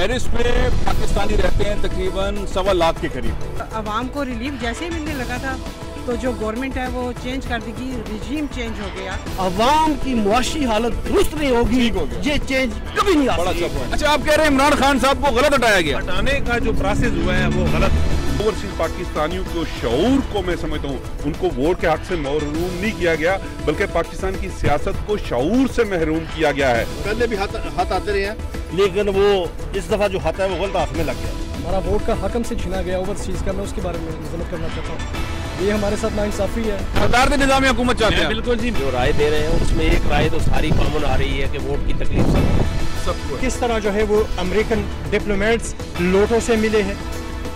Paris में पाकिस्तानी रहते हैं तकरीबन 1.25 लाख के करीब। आवाम को रिलीफ जैसे ही मिलने लगा था तो जो गवर्नमेंट है वो चेंज कर देगी, रिजीम चेंज हो गया। अवाम की मुआशी हालत दुरुस्त नहीं होगी, ये चेंज कभी नहीं आ सकती। अच्छा, आप कह रहे हैं इमरान खान साहब को गलत हटाया गया? हटाने का जो प्रोसेस हुआ है वो गलत। ओवरसीज पाकिस्तानियों को शऊर को मैं समझता हूँ उनको वोट के हक से महरूम नहीं किया गया, बल्कि पाकिस्तान की सियासत को शऊर से महरूम किया गया है। पहले भी हाथ आते रहे हैं, लेकिन वो इस दफा जो हाथ है वो गलत हाथ में लग गया। हमारा वोट का हक हमसे छीना गया ओवरसीज का, मैं उसके बारे में वजाहत करना चाहता हूँ। ये हमारे साथ नाइंसाफी है। सरदार ने निजामी हुकूमत चाहते हैं। बिल्कुल जी, जो राय दे रहे हैं उसमें एक राय तो सारी कॉमन आ रही है कि वोट की तकलीफ सबको। किस तरह जो है वो अमेरिकन डिप्लोमेट्स लोटों से मिले हैं,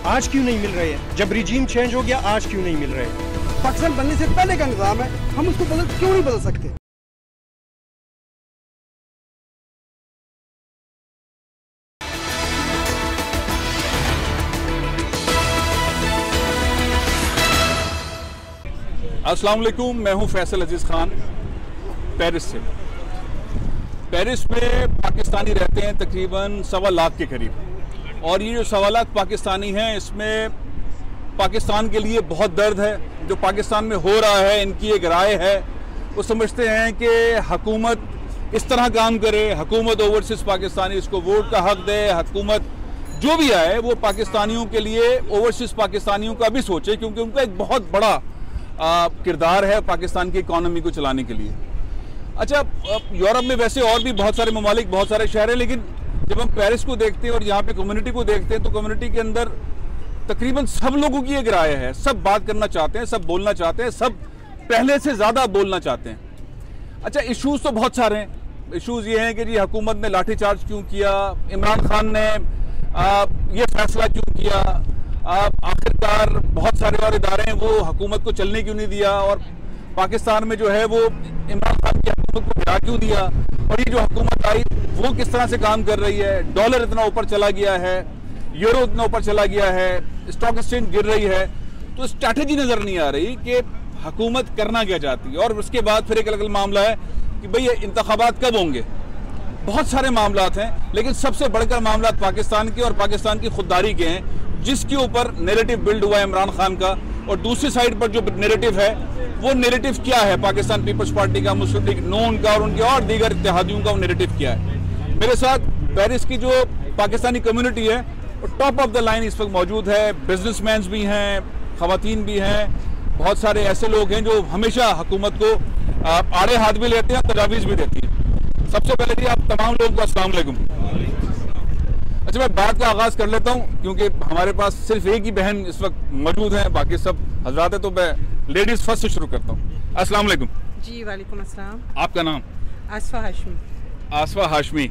आज क्यों नहीं मिल रहे हैं? जब रिजीम चेंज हो गया आज क्यों नहीं मिल रहे हैं? पाकिस्तान बनने से पहले का निजाम है, हम उसको क्यों नहीं बदल सकते? अस्सलाम वालेकुम, मैं हूं फैसल अजीज खान पेरिस से। पेरिस में पाकिस्तानी रहते हैं तकरीबन 1.25 लाख के करीब, और ये जो 1.25 लाख पाकिस्तानी हैं इसमें पाकिस्तान के लिए बहुत दर्द है। जो पाकिस्तान में हो रहा है, इनकी एक राय है, वो समझते हैं कि हुकूमत इस तरह काम करे, हुकूमत ओवरसीज पाकिस्तानी इसको वोट का हक दे, हुकूमत जो भी आए वो पाकिस्तानियों के लिए, ओवरसीज पाकिस्तानियों का भी सोचे, क्योंकि उनका एक बहुत बड़ा किरदार है पाकिस्तान की इकॉनमी को चलाने के लिए। अच्छा, यूरोप में वैसे और भी बहुत सारे ममालिक, बहुत सारे शहर हैं, लेकिन जब हम पेरिस को देखते हैं और यहाँ पे कम्युनिटी को देखते हैं तो कम्युनिटी के अंदर तकरीबन सब लोगों की एक राय है। सब बात करना चाहते हैं, सब बोलना चाहते हैं, सब पहले से ज़्यादा बोलना चाहते हैं। अच्छा, इशूज़ तो बहुत सारे हैं। इशूज़ ये हैं कि जी हुकूमत ने लाठीचार्ज क्यों किया, इमरान खान ने ये फैसला क्यों किया, आखिरकार बहुत सारे और इदारे हैं वो हुकूमत को चलने क्यों नहीं दिया, और पाकिस्तान में जो है वो इमरान खान की हुकूमत को गिरा क्यों दिया, और ये जो हुकूमत आई वो किस तरह से काम कर रही है। डॉलर इतना ऊपर चला गया है, यूरो इतना ऊपर चला गया है, स्टॉक एक्सचेंज गिर रही है, तो स्ट्रैटेजी नज़र नहीं आ रही कि हुकूमत करना क्या चाहती है। और उसके बाद फिर एक अलग मामला है कि भाई ये इंतखाबात कब होंगे। बहुत सारे मामलात हैं, लेकिन सबसे बढ़कर मामला पाकिस्तान के और पाकिस्तान की खुददारी के हैं, जिसके ऊपर नैरेटिव बिल्ड हुआ है इमरान खान का। और दूसरी साइड पर जो नैरेटिव है वो नैरेटिव क्या है पाकिस्तान पीपल्स पार्टी का, मुस्लिम लीग नून का और उनके और दीगर इत्तेहादियों का वो नैरेटिव क्या है। मेरे साथ पेरिस की जो पाकिस्तानी कम्युनिटी है वो टॉप ऑफ द लाइन इस वक्त मौजूद है। बिजनेसमैन भी हैं, खवातीन भी हैं, बहुत सारे ऐसे लोग हैं जो हमेशा हुकूमत को आड़े हाथ भी लेते हैं, तजावीज़ भी देती हैं। सबसे पहले जी आप तमाम लोगों को अस्सलाम वालेकुम। अच्छा, मैं बात का आगाज़ कर लेता हूँ क्योंकि हमारे पास सिर्फ एक ही बहन इस वक्त मौजूद है, बाकी सब हजरात है, तो मैं लेडीज़ फर्स्ट से शुरू करता हूँ। अस्सलाम वालेकुम। जी वालेकुम अस्सलाम। आपका नाम? आसफा हाशमी। आसफा हाशमी।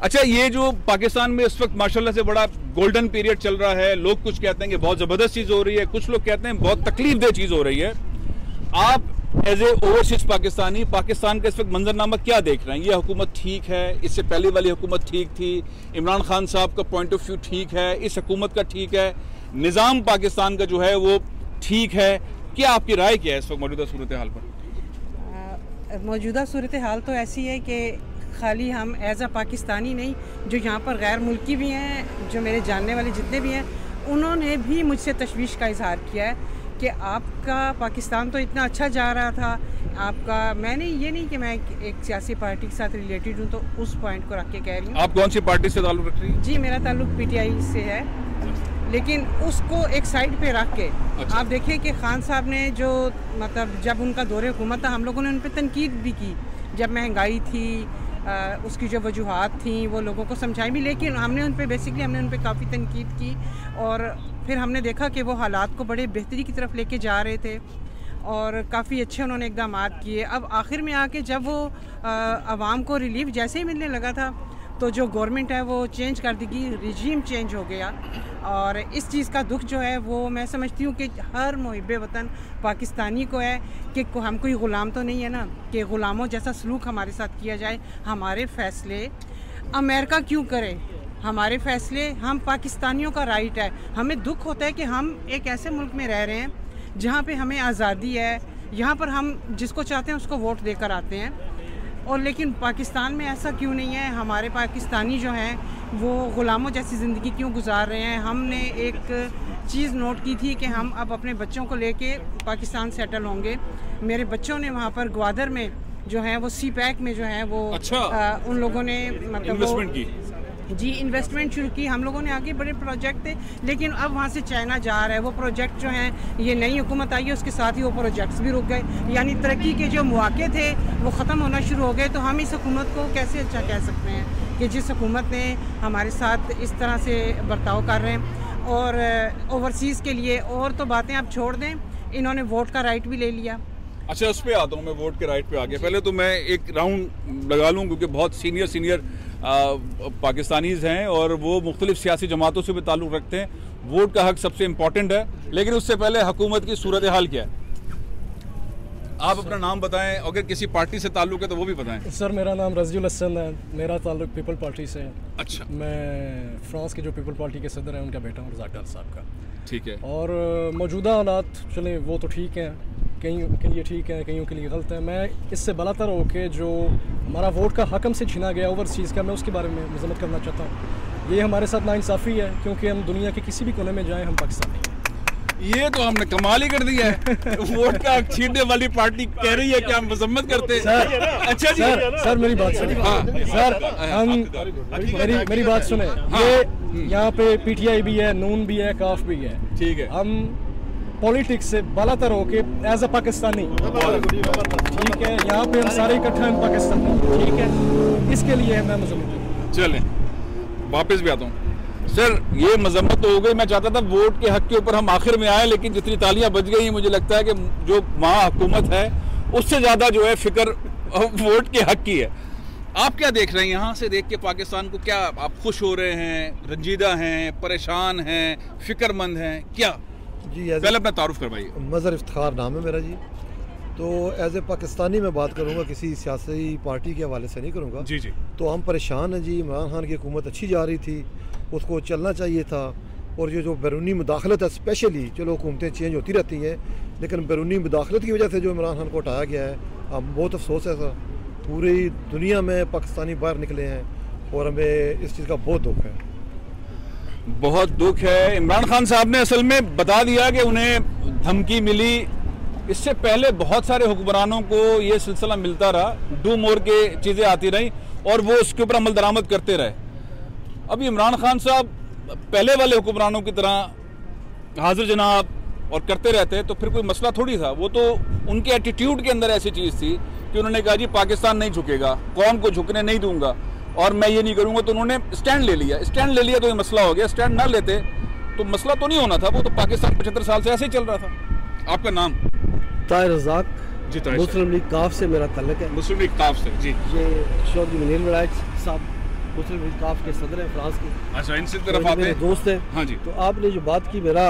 अच्छा, ये जो पाकिस्तान में इस वक्त माशाल्लाह से बड़ा गोल्डन पीरियड चल रहा है, लोग कुछ कहते हैं कि बहुत ज़बरदस्त चीज़ हो रही है, कुछ लोग कहते हैं बहुत तकलीफ दह चीज़ हो रही है। आप as a overseas Pakistani Pakistan का इस वक्त मंजरनामा क्या देख रहे हैं? ये हुकूमत ठीक है, इससे पहले वाली हुकूमत ठीक थी, इमरान खान साहब का पॉइंट ऑफ व्यू ठीक है, इस हुकूमत का ठीक है, निज़ाम पाकिस्तान का जो है वो ठीक है? क्या आपकी राय क्या है इस वक्त मौजूदा सूरत हाल पर? मौजूदा सूरत हाल तो ऐसी है कि खाली हम एज अ पाकिस्तानी नहीं, जो यहाँ पर गैर मुल्की भी हैं, जो मेरे जानने वाले जितने भी हैं, उन्होंने भी मुझसे तशवीश का इजहार किया है कि आपका पाकिस्तान तो इतना अच्छा जा रहा था, आपका, मैंने ये नहीं कि मैं एक सियासी पार्टी के साथ रिलेटेड हूँ तो उस पॉइंट को रख के कह रही हूँ। आप कौन सी पार्टी से ताल्लुक़ रख रही हैं? जी, मेरा ताल्लुक पीटीआई से है, लेकिन उसको एक साइड पे रख के अच्छा। आप देखिए कि खान साहब ने जो मतलब जब उनका दौरे हुकूमत था, हम लोगों ने उन पर तनकीद भी की, जब महंगाई थी, उसकी जो वजूहात थी वो लोगों को समझाई भी, लेकिन हमने उन पर बेसिकली हमने उन पर काफ़ी तनकीद की, और फिर हमने देखा कि वो हालात को बड़े बेहतरी की तरफ लेके जा रहे थे और काफ़ी अच्छे उन्होंने इक़दाम किए। अब आखिर में आके जब वो आवाम को रिलीफ जैसे ही मिलने लगा था तो जो गवर्नमेंट है वो चेंज कर देगी, रिजीम चेंज हो गया। और इस चीज़ का दुख जो है वो मैं समझती हूँ कि हर मुहिब्बे वतन पाकिस्तानी को है कि हम कोई ग़ुलाम तो नहीं है ना, कि ग़ुलामों जैसा सलूक हमारे साथ किया जाए। हमारे फ़ैसले अमेरिका क्यों करे, हमारे फ़ैसले हम पाकिस्तानियों का राइट है। हमें दुख होता है कि हम एक ऐसे मुल्क में रह रहे हैं जहाँ पे हमें आज़ादी है, यहाँ पर हम जिसको चाहते हैं उसको वोट देकर आते हैं, और लेकिन पाकिस्तान में ऐसा क्यों नहीं है। हमारे पाकिस्तानी जो हैं वो ग़ुलामों जैसी ज़िंदगी क्यों गुजार रहे हैं। हमने एक चीज़ नोट की थी कि हम अब अपने बच्चों को लेके पाकिस्तान सेटल होंगे। मेरे बच्चों ने वहाँ पर ग्वादर में जो है वो CPEC में जो है वो उन लोगों ने मतलब इन्वेस्टमेंट की जी इन्वेस्टमेंट शुरू की। हम लोगों ने आगे बड़े प्रोजेक्ट थे, लेकिन अब वहाँ से चाइना जा रहा है। वो प्रोजेक्ट जो हैं ये नई हुकूमत आई है उसके साथ ही वो प्रोजेक्ट्स भी रुक गए, यानी तरक्की के जो मौके थे वो ख़त्म होना शुरू हो गए। तो हम इस हुकूमत को कैसे अच्छा कह सकते हैं कि जिस हुकूमत ने हमारे साथ इस तरह से बर्ताव कर रहे हैं। और ओवरसीज़ के लिए और तो बातें आप छोड़ दें, इन्होंने वोट का राइट भी ले लिया। अच्छा, उस पर आता हूँ मैं, वोट के राइट पे आगे। पहले तो मैं एक राउंड लगा लूँ क्योंकि बहुत सीनियर पाकिस्तानीज़ हैं और वो मुख्तलिफ सियासी जमातों से भी ताल्लुक़ रखते हैं। वोट का हक सबसे इम्पॉर्टेंट है, लेकिन उससे पहले हुकूमत की सूरत हाल क्या है? आप अपना नाम बताएं, अगर किसी पार्टी से ताल्लुक़ है तो वो भी बताएं। सर, मेरा नाम रज़ीउल हसन है, मेरा ताल्लुक़ पीपल पार्टी से है। अच्छा। मैं फ्रांस के जो पीपल पार्टी के सदर हैं उनका बेटा हूँ, रज़ाक डाल साहब का। ठीक है। और मौजूदा हालात चलें वो तो ठीक हैं, कईयों के लिए ठीक है, कईयों के लिए गलत है। मैं इससे बलातर हो के जो हमारा वोट का हक हमसे छीना गया ओवरसीज़ का, मैं उसके बारे में मजम्मत करना चाहता हूँ। ये हमारे साथ नाइंसाफ़ी है क्योंकि हम दुनिया के किसी भी कोने में जाएँ हम पाकिस्तानी हैं। ये तो हमने कमाल ही कर दिया है। वोट का हक छीनने वाली पार्टी कह रही है कि हम मजम्मत करते हैं। अच्छा जी सर मेरी बात सुनिए। सर हम मेरी बात सुने। ये यहाँ पे PTI भी है, नून भी है, काफ भी है। ठीक है। हम पॉलिटिक्स से बालातर होके एज अ पाकिस्तानी, ठीक है, यहाँ पे हम सारे इकट्ठा हैं पाकिस्तानी, ठीक है, इसके लिए मैं मजम्मत। चलें, वापस भी आता हूँ। सर, ये मजम्मत तो हो गई। मैं चाहता था वोट के हक के ऊपर हम आखिर में आए, लेकिन जितनी तालियां बज गई मुझे लगता है कि जो वहाँ हुकूमत है उससे ज़्यादा जो है फिक्र वोट के हक की है। आप क्या देख रहे हैं यहाँ से देख के पाकिस्तान को? क्या आप खुश हो रहे हैं, रंजीदा हैं, परेशान हैं, फिक्रमंद हैं, क्या? जी, पहले अपना तारुफ करवाइए। मज़हर इफ्तिखार नाम है मेरा जी। तो एज ए पाकिस्तानी मैं बात करूँगा, किसी सियासी पार्टी के हवाले से नहीं करूँगा। जी जी। तो हम परेशान हैं जी। इमरान खान की हुकूमत अच्छी जा रही थी, उसको चलना चाहिए था। और ये जो बैरूनी मुदाखलत है, स्पेशली चलो हुकूमतें चेंज होती रहती हैं, लेकिन बैरूनी मुदाखलत की वजह से जो इमरान खान को हटाया गया है, अब बहुत अफसोस है सर। पूरी दुनिया में पाकिस्तानी बाहर निकले हैं और हमें इस चीज़ का बहुत दुख है। बहुत दुख है। इमरान खान साहब ने असल में बता दिया कि उन्हें धमकी मिली। इससे पहले बहुत सारे हुक्मरानों को ये सिलसिला मिलता रहा, डू मोर के चीज़ें आती रहीं और वो उसके ऊपर अमल दरामद करते रहे। अभी इमरान खान साहब पहले वाले हुक्मरानों की तरह हाजिर जनाब और करते रहते, तो फिर कोई मसला थोड़ी था। वो तो उनके एटीट्यूड के अंदर ऐसी चीज़ थी कि उन्होंने कहा जी पाकिस्तान नहीं झुकेगा, कौम को झुकने नहीं दूंगा और मैं ये नहीं करूंगा। तो उन्होंने स्टैंड ले लिया। स्टैंड ले लिया तो ये मसला हो गया। स्टैंड ना लेते तो मसला तो नहीं होना था। वो तो पाकिस्तान 75 साल से ऐसे ही चल रहा था। आपका नाम? ताहिर रज़ाक जी। मुस्लिम लीग काफ से मेरा ताल्लुक है। मुस्लिम लीग काफ से जी। ये चौधरी मुनीर वलायत साहब मुस्लिम लीग काफ के सदर हैं फ्रांस के। अच्छा, इनसे तरफ आते हैं, दोस्त हैं। हाँ जी। तो आपने जो बात की, मेरा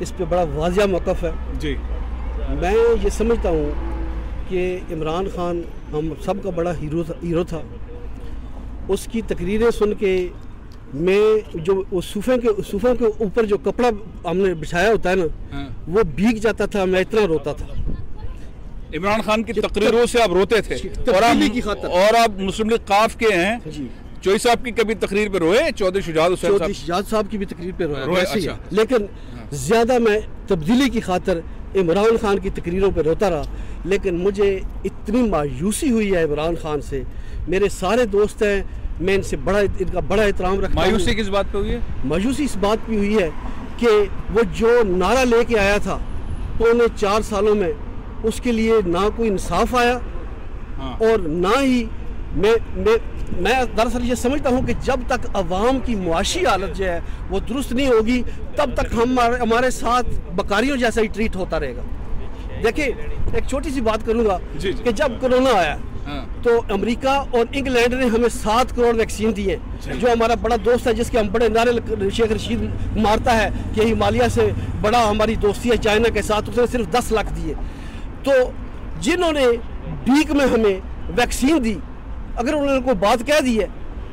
इस पे बड़ा वाजिया मौक़िफ़ है जी। मैं ये समझता हूँ कि इमरान खान हम सब का बड़ा हीरो था। उसकी तकरीरें सुन के मैं जो वो सूफे के ऊपर जो कपड़ा हमने बिछाया होता है ना, वो भीग जाता था। मैं इतना रोता था। इमरान खान की तकरीरों से आप रोते थे और आप मुस्लिम लीग काफ के हैं। चौधरी साहब की कभी तकरीर पे रोए? चौधरी शुजात साहब की भी तकरीर पे रोए। अच्छा। लेकिन ज़्यादा मैं तब्दीली की खातर इमरान खान की तकरीरों पे रोता रहा। लेकिन मुझे इतनी मायूसी हुई है इमरान खान से। मेरे सारे दोस्त हैं, मैं इनका बड़ा एहतराम रखता हूं। मायूसी किस बात पे हुई है? मायूसी इस बात पे हुई है कि वो जो नारा लेके आया था पौने 4 सालों में, उसके लिए ना कोई इंसाफ आया। हाँ। और ना ही मैं दरअसल ये समझता हूँ कि जब तक अवाम की मुआशी हालत जो है वो दुरुस्त नहीं होगी, तब तक हमारे साथ बकारियों जैसा ही ट्रीट होता रहेगा। देखिए, एक छोटी सी बात करूँगा कि जब कोरोना आया तो अमेरिका और इंग्लैंड ने हमें 7 करोड़ वैक्सीन दिए। जो हमारा बड़ा दोस्त है, जिसके हम बड़े नारे शेख रशीद मारता है कि हिमालय से बड़ा हमारी दोस्ती है चाइना के साथ, उसने सिर्फ 10 लाख दिए। तो जिन्होंने भीख में हमें वैक्सीन दी, अगर उन्होंने कोई बात कह दी है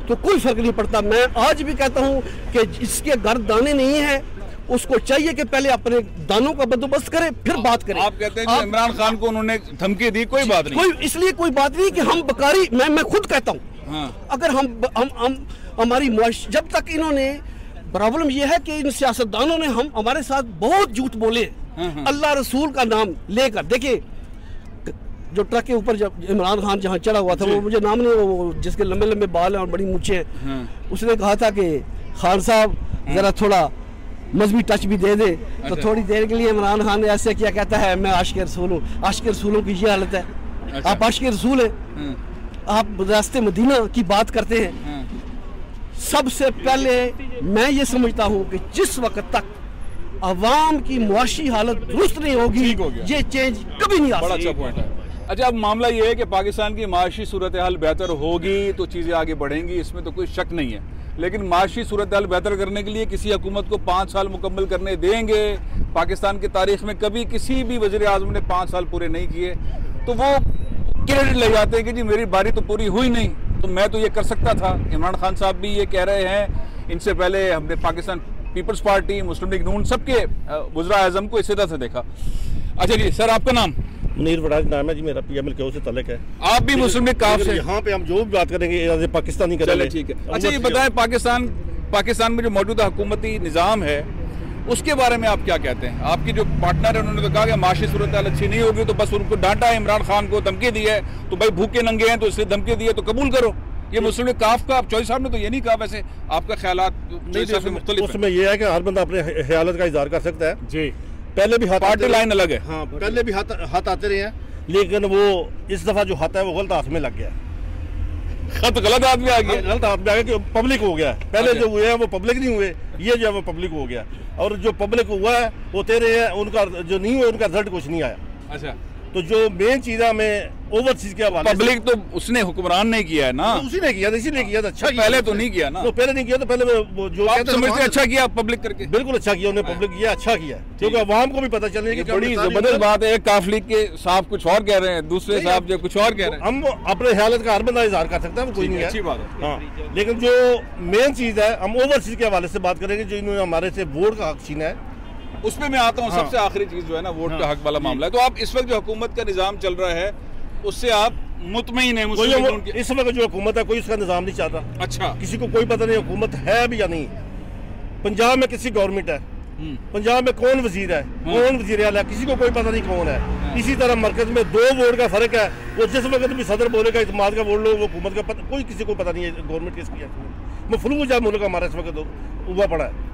तो कोई फर्क नहीं पड़ता। मैं आज भी कहता हूँ कि जिसके घर दाने नहीं है उसको चाहिए कि पहले अपने दानों का बंदोबस्त करे, फिर बात करें। आप कहते हैं कि इमरान खान को उन्होंने धमकी दी, कोई बात नहीं, इसलिए कोई बात नहीं कि हम बकारी, मैं खुद कहता हूँ। हाँ। अगर हम हमारी जब तक इन्होंने प्रॉब्लम यह है कि इन सियासतदानों ने हमारे साथ बहुत झूठ बोले, अल्लाह रसूल का नाम लेकर। देखिए जो ट्रक के ऊपर जब इमरान खान जहाँ चढ़ा हुआ था, वो मुझे नाम नहीं, वो जिसके लंबे लंबे बाल हैं और बड़ी मूछें हैं, उसने कहा था कि खान साहब जरा थोड़ा मजहबी टच भी दे दे। तो थोड़ी देर के लिए इमरान खान ने ऐसे किया, कहता है मैं आशिक रसूल हूँ। आशिक रसूलों की ये हालत है। आप आशिक रसूल हैं, आप रास्ते मदीना की बात करते हैं। सबसे पहले मैं ये समझता हूँ कि जिस वक्त तक अवाम की मुआशी हालत दुरुस्त नहीं होगी, ये चेंज कभी नहीं आ सकती। बड़ा अच्छा पॉइंट है। अच्छा, अब मामला ये है कि पाकिस्तान की माशी सूरत हाल बेहतर होगी तो चीज़ें आगे बढ़ेंगी, इसमें तो कोई शक नहीं है। लेकिन माशी सूरत हाल बेहतर करने के लिए किसी हुकूमत को 5 साल मुकम्मल करने देंगे? पाकिस्तान की तारीख में कभी किसी भी वज़ीर आज़म ने 5 साल पूरे नहीं किए, तो वो क्रेडिट ले जाते हैं कि जी मेरी बारी तो पूरी हुई नहीं, तो मैं तो ये कर सकता था। इमरान खान साहब भी ये कह रहे हैं। इनसे पहले हमने पाकिस्तान पीपल्स पार्टी, मुस्लिम लीग नून, सबके वज़ीर आज़म को इसी तरह से देखा। अच्छा जी सर, आपका नाम? मुनीर वड़ाज नाम है जी मेरा, PMLK से ताल्लुक है। आप भी मुस्लिम लीग काफ से? यहाँ पे हम जो भी बात करेंगे पाकिस्तानी करेंगे। ठीक है। अच्छा ये बताएं, पाकिस्तान में जो मौजूदा हुकूमती निज़ाम है उसके बारे में आप क्या कहते हैं? आपकी जो पार्टनर है उन्होंने तो कहा कि माशी सूरत हाल अच्छी नहीं होगी, तो बस उनको डांटा है, इमरान खान को धमकी दी है, तो भाई भूखे नंगे हैं तो इसलिए धमकी दी है तो कबूल करो। ये मुस्लिम लीग काफ का चौधरी साहब ने तो ये नहीं कहा, वैसे आपका ख्यालात मुख्तलिफ? उसमें यह है कि हर बंदा अपने ख्यालात का इजहार कर सकता है जी। पहले भी हाथ पार्टी लाइन अलग है। हाँ, पहले भी हाथ आते रहे हैं, लेकिन वो इस दफा जो हाथ है वो गलत हाथ में लग गया। खत गलत हाथ में आ गया। गलत हाथ में आ गया कि पब्लिक हो गया। पहले जो हुए हैं वो पब्लिक नहीं हुए, ये जो है वो पब्लिक हो गया। और जो पब्लिक हुआ है वो तेरे हैं, उनका जो नहीं हुआ उनका रिजल्ट कुछ नहीं आया। अच्छा, तो जो मेन चीज है हमें ओवरसीज के हवाले, पब्लिक तो उसने हुक्मरान ने किया है ना, तो उसी ने किया था, इसीलिए किया था। अच्छा तो पहले तो नहीं किया ना, तो पहले नहीं किया, तो पहले वो जो समझते अच्छा किया पब्लिक करके। बिल्कुल अच्छा किया उन्होंने, पब्लिक किया अच्छा किया, क्योंकि अवाम को भी पता चले कि बड़ी जबरदस्त बात है। काफ लीग के साहब कुछ और कह रहे हैं, दूसरे साहब जो कुछ और कह रहे हैं। हम अपने हालत का हर बंदा इजहार कर सकता है, वो कोई नहीं है, अच्छी बात है। हाँ, लेकिन जो मेन चीज है हम ओवरसीज के हवाले से बात करेंगे, जो इन्होंने हमारे से वोट का हक छीना है, उसमें मैं आता हूँ। सबसे आखिरी चीज जो है ना, वोट का हक वाला मामला है। तो आप इस वक्त जो हुकूमत का निजाम चल रहा है उससे आप मुतमईन है? इस वक्त जो हुकूमत है कोई उसका निजाम नहीं चाहता। अच्छा, किसी को कोई पता नहीं हुकूमत है भी या नहीं। पंजाब में किसी गवर्नमेंट है, पंजाब में कौन वजीर है, कौन वजीर आला है, किसी को कोई पता नहीं कौन है। इसी तरह मरकज में 2 वोट का फर्क है। वो जिस वक्त भी सदर बोलेगा इत्तेमाद का वोट लो, वो हुकूमत का पता, कोई किसी को पता नहीं है गवर्नमेंट किसकी है। मफलूज है मुल्क हमारा इस वक्त हुआ पड़ा है।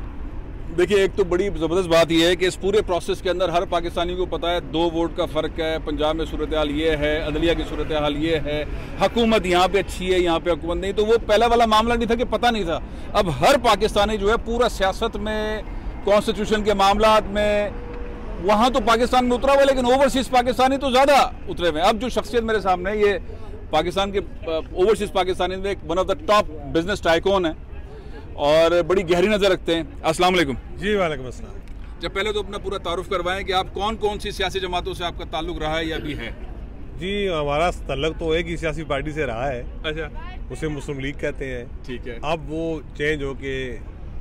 देखिए, एक तो बड़ी ज़बरदस्त बात यह है कि इस पूरे प्रोसेस के अंदर हर पाकिस्तानी को पता है 2 वोट का फ़र्क है। पंजाब में सूरत हाल ये है, अदलिया की सूरत हाल ये है, हुकूमत यहाँ पे अच्छी है, यहाँ पे हुकूमत नहीं। तो वो पहला वाला मामला नहीं था कि पता नहीं था। अब हर पाकिस्तानी जो है पूरा सियासत में, कॉन्स्टिट्यूशन के मामला में, वहाँ तो पाकिस्तान में उतरा हुआ है, लेकिन ओवरसीज़ पाकिस्तानी तो ज़्यादा उतरे हुए हैं। अब जो शख्सियत मेरे सामने है, ये पाकिस्तान के ओवरसीज़ पाकिस्तानी में one of the top business tycoon है और बड़ी गहरी नज़र रखते हैं। अस्सलाम वालेकुम। जी वालेकुम अस्सलाम। जब पहले तो अपना पूरा तारुफ करवाएं कि आप कौन कौन सी सियासी जमातों से आपका ताल्लुक रहा है या भी है? जी, हमारा ताल्लुक तो एक ही सियासी पार्टी से रहा है। अच्छा, उसे मुस्लिम लीग कहते हैं। ठीक है। अब वो चेंज होके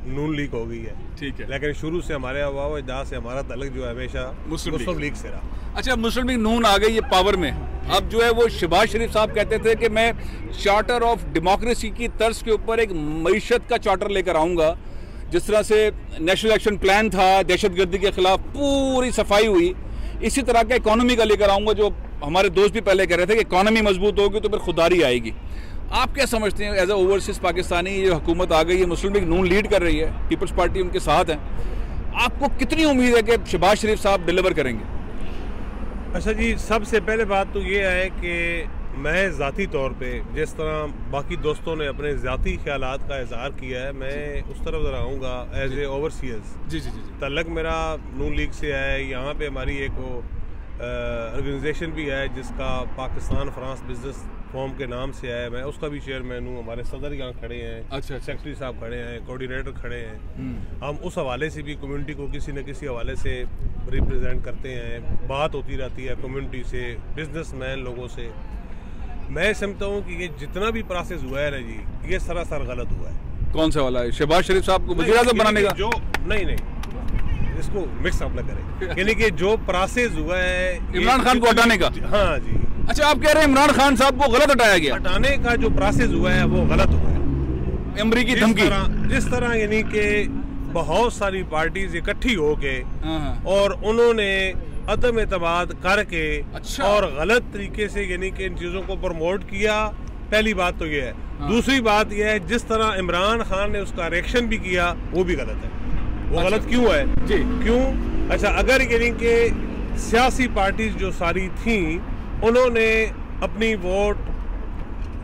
नून लीग हो गई है। ठीक है, लेकिन शुरू से हमारे अवाव अजदाद से हमारा ताल्लुक जो है हमेशा मुस्लिम लीग से रहा। अच्छा, मुस्लिम लीग नून आ गई है पावर में। अब जो है वो शहबाज शरीफ साहब कहते थे कि मैं चार्टर ऑफ डेमोक्रेसी की तर्ज के ऊपर एक मईशत का चार्टर लेकर आऊँगा। जिस तरह से नेशनल एक्शन प्लान था, दहशतगर्दी के खिलाफ पूरी सफाई हुई, इसी तरह का इकॉनमी का लेकर आऊँगा। जो हमारे दोस्त भी पहले कह रहे थे कि इकॉनमी मजबूत होगी तो फिर खुदारी आएगी। आप क्या समझते हैं एज ए ओवरसीज पाकिस्तानी, ये हुकूमत आ गई है, मुस्लिम लीग नून लीड कर रही है, पीपल्स पार्टी उनके साथ है, आपको कितनी उम्मीद है कि शहबाज शरीफ साहब डिलीवर करेंगे? अच्छा जी, सबसे पहले बात तो ये है कि मैं ज़ाती तौर पे जिस तरह बाकी दोस्तों ने अपने ज़ाती ख्यालात का इजहार किया है, मैं उस तरफ रहूँगा एज ए ओवरसीयर्स। जी जी जी। तल्लक मेरा नून लीग से है। यहाँ पे हमारी एक ऑर्गेनाइजेशन भी है जिसका पाकिस्तान फ्रांस बिजनेस फोरम के नाम से है, मैं उसका भी चेयरमैन हूँ। हमारे सदर यहाँ खड़े हैं, अच्छा, सेक्रेटरी साहब खड़े हैं, कोऑर्डिनेटर खड़े हैं। हम उस हवाले से भी कम्युनिटी को किसी न किसी हवाले से रिप्रेजेंट करते हैं। बात होती रहती है कम्युनिटी से, बिजनेसमैन लोगों से। मैं समझता हूँ कि ये जितना भी प्रोसेस हुआ है ना जी, ये सरासर गलत हुआ है। कौन सा वाला है? शहबाज शरीफ साहब को वज़ीर आज़म बनाने का? जो नहीं, इसको मिक्स अप न करें, यानी कि जो प्रोसेस हुआ है इमरान खान को हटाने का। हाँ जी। अच्छा, आप कह रहे हैं इमरान खान साहब को गलत हटाया गया? हटाने का जो प्रोसेस हुआ है वो गलत हुआ है। अमरीकी धमकी, जिस तरह यानी कि बहुत सारी पार्टीज इकट्ठी होके और उन्होंने अदम एतमाद करके और गलत तरीके से यानी कि इन चीजों को प्रमोट किया। पहली बात तो ये है। दूसरी बात यह है जिस तरह इमरान खान ने उसका रिएक्शन भी किया वो भी गलत है। वो गलत क्यों है जी? क्यों? अच्छा, अगर यानी कि सियासी पार्टीज जो सारी थी उन्होंने अपनी वोट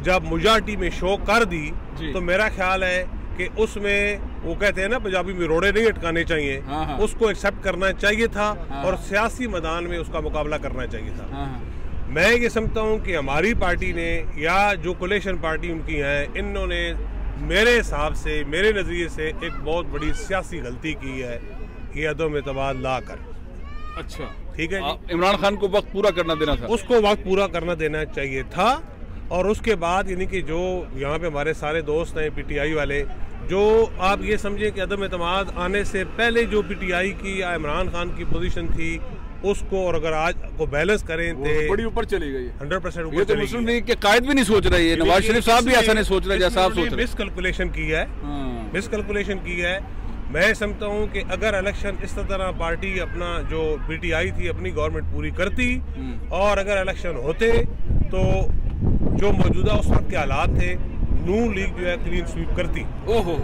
जब मेजॉरिटी में शो कर दी तो मेरा ख्याल है कि उसमें वो कहते हैं ना पंजाबी में रोड़े नहीं अटकाने चाहिए, उसको एक्सेप्ट करना चाहिए था और सियासी मैदान में उसका मुकाबला करना चाहिए था। मैं ये समझता हूँ कि हमारी पार्टी ने या जो कोलिशन पार्टी उनकी है, इन्होंने मेरे हिसाब से, मेरे नज़रिए से एक बहुत बड़ी सियासी गलती की है ये अदम एतमाद ला कर। अच्छा, ठीक है। इमरान खान को वक्त पूरा करना देना था, उसको वक्त पूरा करना देना चाहिए था। और उसके बाद यानी कि जो यहाँ पे हमारे सारे दोस्त हैं पीटीआई वाले, जो आप ये समझें कि अदम एतमाद आने से पहले जो पीटीआई की या इमरान खान की पोजीशन थी उसको, और अगर आज को बैलेंस करें तो बड़ी ऊपर चली गई, 100% ऊपर। ये तो मुस्लिम लीग के कायद भी नहीं सोच रहे हैं, नवाज शरीफ साहब भी ऐसा नहीं सोच रहे जैसा आप सोच रहे हैं। मिसकैलकुलेशन की है, मिसकैलकुलेशन की है। मैं समझता हूँ कि अगर इलेक्शन इस तरह पार्टी अपना जो पीटीआई थी अपनी गवर्नमेंट पूरी करती और अगर इलेक्शन होते तो जो मौजूदा उस वक्त के हालात थे नून लीग जो है क्लीन स्वीप करती।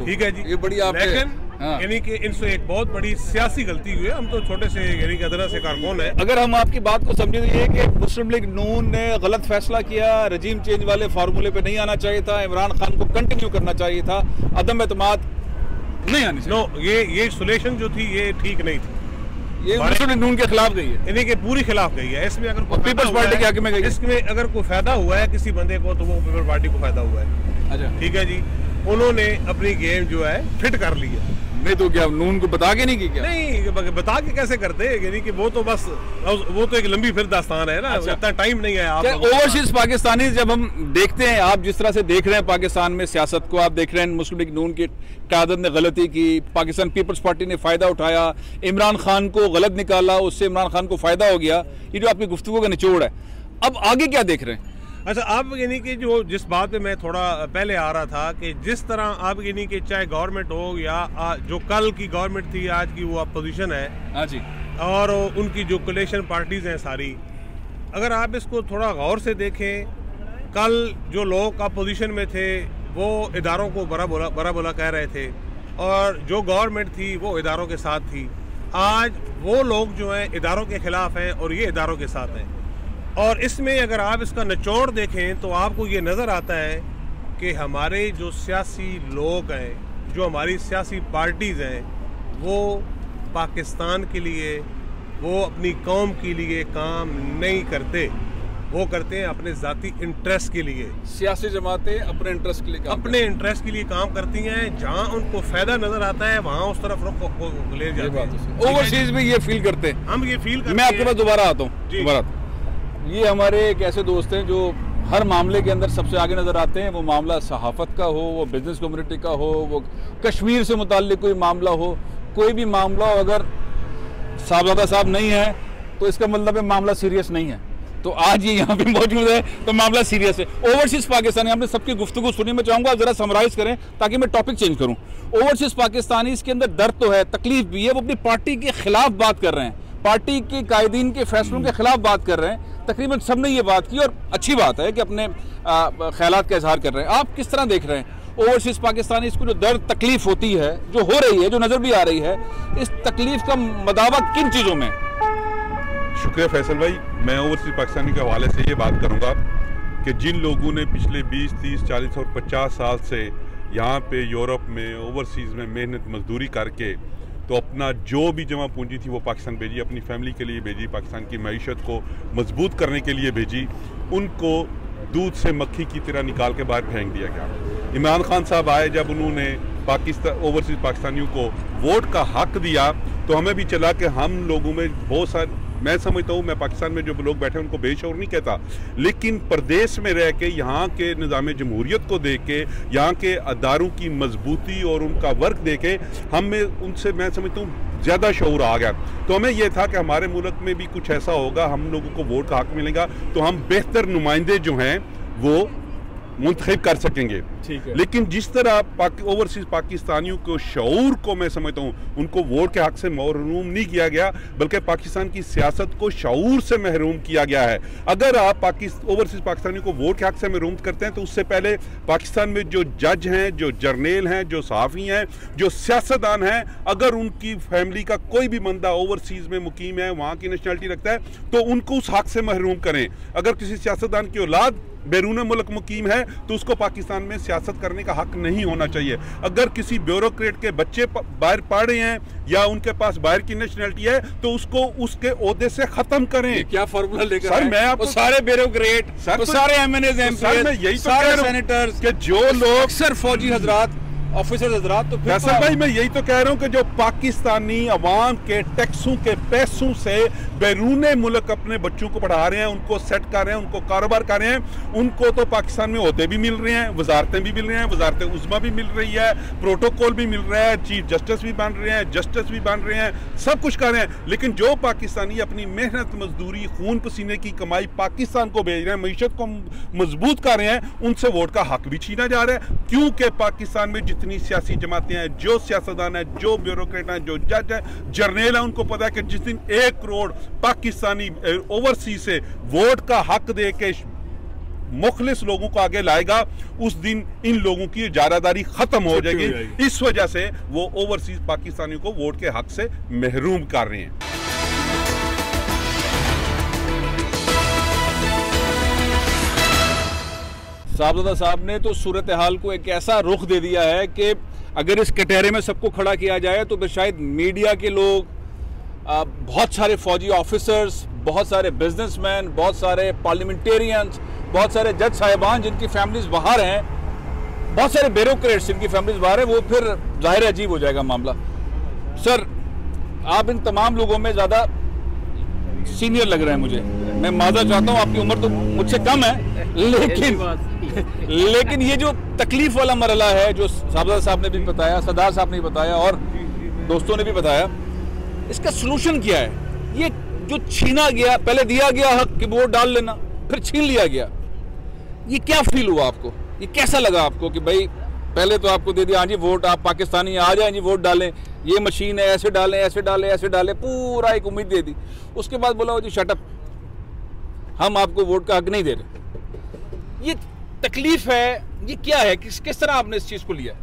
ठीक है जी, ये बड़ी लेकिन यानी कि इनसे एक बहुत बड़ी सियासी गलती हुई है। हम तो छोटे से यानी कि अदना से कारकुन है। अगर हम आपकी बात को समझे तो ये कि मुस्लिम लीग नून ने गलत फैसला किया, रजीम चेंज वाले फार्मूले पे नहीं आना चाहिए था, इमरान खान को कंटिन्यू करना चाहिए था, अदम एतमाद नहीं आनी चाहिए। नो, ये सोल्यूशन जो थी ये ठीक नहीं थी, ये मुस्लिम लीग नून के खिलाफ गई है, यानी कि पूरी खिलाफ गई है। इसमें अगर पीपल्स पार्टी के हक में गई है, इसमें अगर कोई फायदा हुआ है किसी बंदे को तो वो पीपल्स पार्टी को फायदा हुआ है। अच्छा, ठीक है जी, उन्होंने अपनी गेम जो है फिट कर ली है। नहीं तो क्या नून को बता के नहीं की क्या? नहीं, बता के कैसे करते, यानी कि वो तो बस वो तो एक लंबी फिर दास्तान है ना। अच्छा, इतना टाइम नहीं है। आप ओवरसीज पाकिस्तानी जब हम देखते हैं, आप जिस तरह से देख रहे हैं पाकिस्तान में सियासत को, आप देख रहे हैं मुस्लिम लीग नून की क़यादत ने गलती की, पाकिस्तान पीपल्स पार्टी ने फायदा उठाया, इमरान खान को गलत निकाला, उससे इमरान खान को फायदा हो गया। ये जो आपकी गुफ्तगू का निचोड़ है, अब आगे क्या देख रहे हैं? अच्छा, अब यानी कि जो जिस बात पे मैं थोड़ा पहले आ रहा था कि जिस तरह अब यानी कि चाहे गवर्नमेंट हो या जो कल की गवर्नमेंट थी आज की वो अपोजिशन है। हाँ जी। और उनकी जो कोलिशन पार्टीज हैं सारी, अगर आप इसको थोड़ा गौर से देखें, कल जो लोग अपोजिशन में थे वो इदारों को बड़ा बोला कह रहे थे और जो गवर्नमेंट थी वो इदारों के साथ थी। आज वो लोग जो हैं इदारों के खिलाफ हैं और ये इदारों के साथ हैं। और इसमें अगर आप इसका निचोड़ देखें तो आपको ये नज़र आता है कि हमारे जो सियासी लोग हैं, जो हमारी सियासी पार्टीज़ हैं, वो पाकिस्तान के लिए, वो अपनी कौम के लिए काम नहीं करते, वो करते हैं अपने ज़ाती इंटरेस्ट के लिए। सियासी जमातें अपने इंटरेस्ट के लिए काम करती हैं। जहाँ उनको फ़ायदा नज़र आता है वहाँ उस तरफ रुख को ले जाते हैं। ओवरसीज भी ये फील करते हैं, हम ये फील करते हैं। मैं आपके पास दोबारा आता हूँ। ये हमारे एक ऐसे दोस्त हैं जो हर मामले के अंदर सबसे आगे नज़र आते हैं। वो मामला सहाफ़त का हो, वो बिजनेस कम्युनिटी का हो, वो कश्मीर से मुताल्लिक कोई मामला हो, कोई भी मामला हो, अगर साहबजादा साहब नहीं है तो इसका मतलब है मामला सीरियस नहीं है। तो आज ये यहाँ पे मौजूद है तो मामला सीरियस है। ओवरसीज पाकिस्तानी, हमने सबकी गुफ्तगू सुनी, मैं चाहूँगा आप ज़रा समराइज़ करें ताकि मैं टॉपिक चेंज करूँ। ओवरसीज पाकिस्तानी, इसके अंदर दर्द तो है, तकलीफ भी है, वो अपनी पार्टी के खिलाफ बात कर रहे हैं, पार्टी के कायदीन के फैसलों के खिलाफ बात कर रहे हैं। तकरीबन सबने ये बात की और अच्छी बात है कि अपने ख्यालात का इजहार कर रहे हैं। आप किस तरह देख रहे हैं ओवरसीज पाकिस्तानी, इसको जो दर्द तकलीफ होती है, जो हो रही है, जो नज़र भी आ रही है, इस तकलीफ का मदावा किन चीज़ों में? शुक्रिया फैसल भाई। मैं ओवरसीज पाकिस्तानी के हवाले से ये बात करूँगा कि जिन लोगों ने पिछले 20, 30, 40 और 50 साल से यहाँ पे यूरोप में ओवरसीज़ में मेहनत मजदूरी करके तो अपना जो भी जमा पूंजी थी वो पाकिस्तान भेजी, अपनी फैमिली के लिए भेजी, पाकिस्तान की मईशत को मजबूत करने के लिए भेजी, उनको दूध से मक्खी की तरह निकाल के बाहर फेंक दिया गया। इमरान खान साहब आए, जब उन्होंने ओवरसीज़ पाकिस्तानियों को वोट का हक दिया तो हमें भी चला कि हम लोगों में बहुत सारे, मैं समझता हूँ, मैं पाकिस्तान में जो लोग बैठे हैं उनको बेशऊर नहीं कहता, लेकिन प्रदेश में रह के यहाँ के निज़ाम जमहूरियत को देख के, यहाँ के अदारों की मजबूती और उनका वर्क देख के हमें उनसे, मैं समझता हूँ, ज़्यादा शऊर आ गया। तो हमें यह था कि हमारे मुल्क में भी कुछ ऐसा होगा, हम लोगों को वोट का हक मिलेगा तो हम बेहतर नुमाइंदे जो हैं वो मुंतखब कर सकेंगे। लेकिन जिस तरह ओवरसीज पाकिस्तानियों को शऊर को मैं समझता हूँ, उनको वोट के हक से महरूम नहीं किया गया, बल्कि पाकिस्तान की सियासत को शऊर से महरूम किया गया है। अगर आप ओवरसीज पाकिस्तानियों को वोट के हक से महरूम करते हैं तो उससे पहले पाकिस्तान में जो जज हैं, जो जर्नल हैं, जो सहाफ़ी हैं, जो सियासतदान हैं, अगर उनकी फैमिली का कोई भी बंदा ओवरसीज में मुकीम है, वहाँ की नेशनलिटी रखता है, तो उनको उस हक से महरूम करें। अगर किसी सियासतदान की औलाद बैरून मुल्क मुकीम है तो उसको पाकिस्तान में सियासत करने का हक नहीं होना चाहिए। अगर किसी ब्यूरोक्रेट के बच्चे बाहर पढ़ रहे हैं या उनके पास बाहर की नेशनलिटी है तो उसको उसके ओहदे से खत्म करें। क्या फॉर्मूला लेकर सर मैं आपको सारे ब्यूरोक्रेट, सारे MNAs, MPs, सारे सेनेटर्स के जो लोग अक्सर फौजी हजरात, ऑफिसर हजरात, तो फैसल भाई मैं यही तो कह रहा हूँ कि जो पाकिस्तानी अवाम के टैक्सों के पैसों से बैरून मुल्क अपने बच्चों को पढ़ा रहे हैं, उनको सेट कर रहे हैं, उनको कारोबार कर रहे हैं, उनको तो पाकिस्तान में ओहदे भी मिल रहे हैं, वजारतें भी मिल रही हैं, वजारत उज़्मा भी मिल रही है, प्रोटोकॉल भी मिल रहा है, चीफ जस्टिस भी बन रहे हैं, जस्टिस भी बन रहे हैं, सब कुछ कर रहे हैं। लेकिन जो पाकिस्तानी अपनी मेहनत मजदूरी खून पसीने की कमाई पाकिस्तान को भेज रहे हैं, मईशत को मजबूत कर रहे हैं, उनसे वोट का हक भी छीना जा रहा है। क्योंकि पाकिस्तान में जितनी सियासी जमातें हैं, जो सियासतदान हैं, जो ब्यूरोक्रेट हैं, जो जज हैं, जर्नल हैं, उनको पता है कि जिस दिन 1 करोड़ पाकिस्तानी ओवरसीज से वोट का हक दे के मुखलिस लोगों को आगे लाएगा, उस दिन इन लोगों की इजारादारी खत्म हो जाएगी। इस वजह से वो ओवरसीज पाकिस्तानियों को वोट के हक से महरूम कर रहे हैं। साहबजादा साहब ने तो सूरत हाल को एक ऐसा रुख दे दिया है कि अगर इस कटहरे में सबको खड़ा किया जाए तो फिर शायद मीडिया के लोग, बहुत सारे फौजी ऑफिसर्स, बहुत सारे बिजनेसमैन, बहुत सारे पार्लियामेंटेरियंस, बहुत सारे जज साहिबान जिनकी फैमिलीज बाहर हैं, बहुत सारे ब्यूरोक्रेट्स जिनकी फैमिलीज बाहर है, वो फिर जाहिर अजीब हो जाएगा मामला। सर आप इन तमाम लोगों में ज़्यादा सीनियर लग रहे हैं मुझे, मैं माजरा चाहता हूँ, आपकी उम्र तो मुझसे कम है, लेकिन ये जो तकलीफ वाला मरला है जो साहबजादा साहब ने भी बताया, सरदार साहब ने भी बताया और दोस्तों ने भी बताया, इसका सलूशन क्या है? ये जो छीना गया, पहले दिया गया हक कि वोट डाल लेना, फिर छीन लिया गया, ये क्या फील हुआ आपको? ये कैसा लगा आपको कि भाई पहले तो आपको दे दिया, हाँ जी वोट, आप पाकिस्तानी आ जाएं जी, वोट डालें, ये मशीन है, ऐसे डालें, ऐसे डालें, ऐसे डालें, पूरा एक उम्मीद दे दी, उसके बाद बोला जी शट अप, हम आपको वोट का हक नहीं दे रहे। ये तकलीफ है, ये क्या है, किस तरह आपने इस चीज़ को लिया?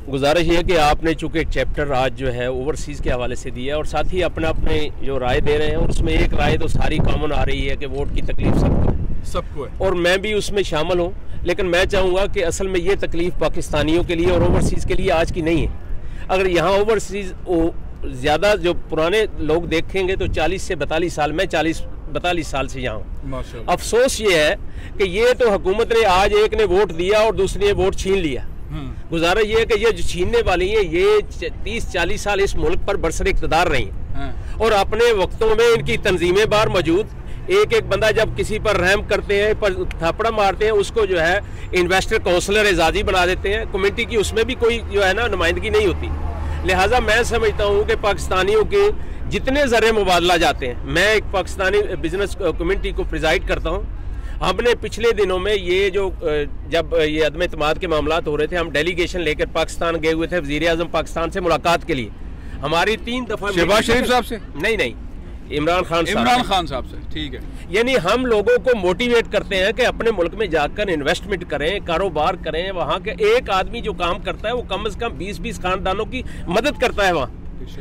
गुजारिश ये है कि आपने चूंकि एक चैप्टर आज जो है ओवरसीज के हवाले से दिया और साथ ही अपने जो राय दे रहे हैं, और उसमें एक राय तो सारी कॉमन आ रही है कि वोट की तकलीफ सबको है, और मैं भी उसमें शामिल हूँ। लेकिन मैं चाहूँगा कि असल में ये तकलीफ पाकिस्तानियों के लिए और ओवरसीज़ के लिए आज की नहीं है। अगर यहाँ ओवरसीज़ ज़्यादा जो पुराने लोग देखेंगे तो 40 से 42 साल, मैं 42 साल से यहाँ हूँ। अफसोस ये है कि ये तो हुकूमत ने आज एक ने वोट दिया और दूसरे ने वोट छीन लिया। गुजारा ये है कि ये जो छीनने वाली है ये 30-40 साल इस मुल्क पर बरसर इक़्तिदार रही हैं और अपने वक्तों में इनकी तंजीमें बार मौजूद, एक बंदा जब किसी पर रहम करते हैं, पर थापड़ा मारते हैं, उसको जो है इन्वेस्टर काउंसलर एजाजी बना देते हैं, कमेटी की उसमें भी कोई जो है ना नुमाइंदगी नहीं होती। लिहाजा मैं समझता हूँ कि पाकिस्तानियों के जितने ज़रिए मुबादला जाते हैं, मैं एक पाकिस्तानी बिजनेस कम्युनिटी को प्रिजाइड करता हूँ, हमने पिछले दिनों में ये जो जब ये अदम एतमाद के मामलात हो रहे थे, हम डेलीगेशन लेकर पाकिस्तान गए हुए थे, वज़ीर आज़म पाकिस्तान से मुलाकात के लिए। हमारी 3 दफ़ा शहबाज शरीफ साहब से नहीं इमरान खान साहब से, ठीक है। यानी हम लोगों को मोटिवेट करते हैं कि अपने मुल्क में जाकर इन्वेस्टमेंट करें, कारोबार करें, वहाँ के एक आदमी जो काम करता है वो कम से कम 20-20 खानदानों की मदद करता है। वहाँ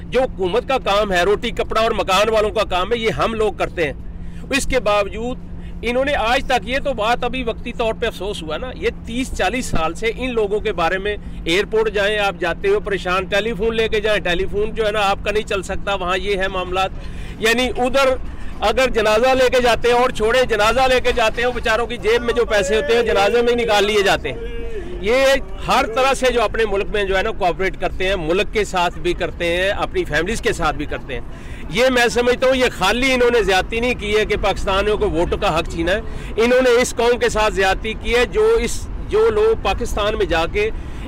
जो हुकूमत का काम है, रोटी कपड़ा और मकान वालों का काम है, ये हम लोग करते हैं। इसके बावजूद इन्होंने आज तक, ये तो बात अभी वक्ती तौर पे अफसोस हुआ ना, ये 30-40 साल से इन लोगों के बारे में, एयरपोर्ट जाएं आप, जाते हो परेशान, टेलीफोन लेके जाएं, टेलीफोन जो है ना आपका नहीं चल सकता, वहाँ ये है मामलात। यानी उधर अगर जनाजा लेके जाते हैं और छोड़े जनाजा लेके जाते हैं, बेचारों की जेब में जो पैसे होते हैं जनाजे में निकाल लिए जाते हैं। ये हर तरह से जो अपने मुल्क में जो है ना कोऑपरेट करते हैं, मुल्क के साथ भी करते हैं, अपनी फैमिलीज के साथ भी करते हैं। ये मैं समझता हूँ ये खाली इन्होंने ज्यादती नहीं की है कि पाकिस्तानियों को वोटों का हक छीना है, इन्होंने इस कौम के साथ ज्यादती की है जो लोग पाकिस्तान में जाके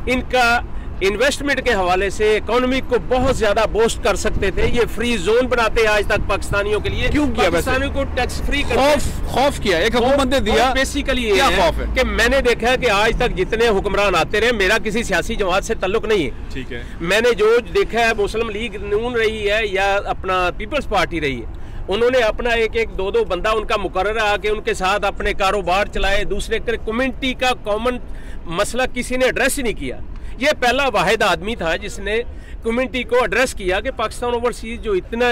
इनका इन्वेस्टमेंट के हवाले से इकोनॉमी को बहुत ज्यादा बूस्ट कर सकते थे। ये फ्री जोन बनाते आज तक पाकिस्तानियों के लिए। क्यों किया? पाकिस्तानियों को टैक्स फ्री खौफ किया एक हुकूमत ने दिया। बेसिकली ये है कि मैंने देखा है कि आज तक जितने हुक्मरान आते रहे, मेरा किसी सियासी जमात से ताल्लुक नहीं है, ठीक है, मैंने जो देखा है मुस्लिम लीग नून रही है या अपना पीपल्स पार्टी रही है, उन्होंने अपना एक एक दो दो बंदा उनका मुकर्रर आके उनके साथ अपने कारोबार चलाए, दूसरे कम्युनिटी का कॉमन मसला किसी ने एड्रेस ही नहीं किया। ये पहला वाहिद आदमी था जिसने कम्युनिटी को एड्रेस किया कि पाकिस्तान ओवरसीज जो इतना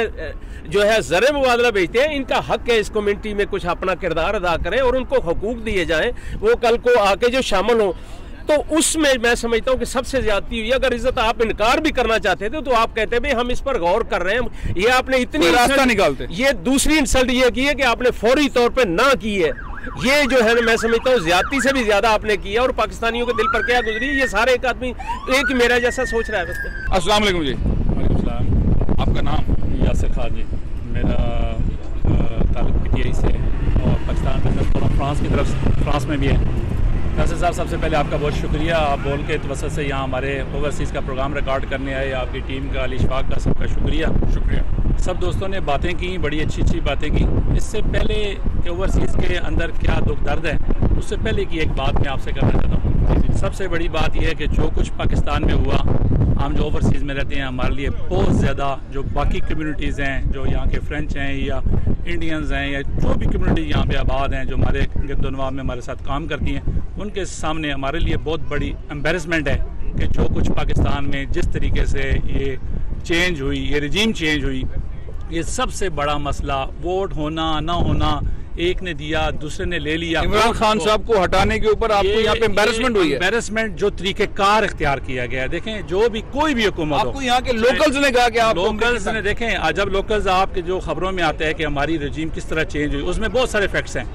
जो है ज़र मुबादला भेजते हैं, इनका हक है इस कम्युनिटी में कुछ अपना किरदार अदा करें और उनको हकूक दिए जाएं, वो कल को आके जो शामिल हों। तो उसमें मैं समझता हूँ कि सबसे ज्यादती हुई। अगर इज्जत आप इनकार भी करना चाहते थे तो आप कहते भाई हम इस पर गौर कर रहे हैं, ये आपने इतनी रास्ता निकालते। ये दूसरी इंसल्ट ये की है कि आपने फौरी तौर पे ना की है। ये जो है ना मैं समझता हूँ ज्यादती से भी ज्यादा आपने किया और पाकिस्तानियों के दिल पर क्या गुजरी, ये सारे एक आदमी एक मेरा जैसा सोच रहा है बस। अस्सलाम वालेकुम जी। वालेकुम सलाम। आपका नाम? यासिर खान जी। मेरा ताल्लुक पीटीआई से और पाकिस्तान में थोड़ा फ्रांस की तरफ से, फ्रांस में भी है। यासिर साहब, सबसे पहले आपका बहुत शुक्रिया, आप बोल के तवज्जो से यहाँ हमारे ओवरसीज़ का प्रोग्राम रिकॉर्ड करने आए। आपकी टीम का, अली इशफाक का, सबका शुक्रिया। सब दोस्तों ने बातें की, बड़ी अच्छी बातें की। इससे पहले कि ओवरसीज़ के अंदर क्या दुख दर्द है, उससे पहले की एक बात मैं आपसे करना चाहता हूँ। सबसे बड़ी बात यह है कि जो कुछ पाकिस्तान में हुआ, हम जो ओवरसीज़ में रहते हैं, हमारे लिए बहुत ज़्यादा जो बाकी कम्युनिटीज़ हैं, जो यहाँ के फ्रेंच हैं या इंडियंस हैं या जो भी कम्युनिटी यहाँ पे आबाद हैं, जो हमारे गिरदोनवाब में हमारे साथ काम करती हैं, उनके सामने हमारे लिए बहुत बड़ी एम्बेरसमेंट है कि जो कुछ पाकिस्तान में जिस तरीके से ये चेंज हुई, ये रिजीम चेंज हुई, ये सबसे बड़ा मसला वोट होना ना होना, एक ने दिया दूसरे ने ले लिया। इमरान खान साहब को हटाने के ऊपर आपको यहाँ पे एम्बेरसमेंट हुई है। एम्बेरसमेंट जो तरीकेकार इख्तियार किया गया है, देखें जो भी कोई भी हुकूमत हो, आपको यहाँ के लोकल्स ने कहा कि आप लोकल्स ने देखें, जब लोकल्स आपके जो खबरों में आता है कि हमारी रजीम किस तरह चेंज हुई, उसमें बहुत सारे फैक्ट्स हैं।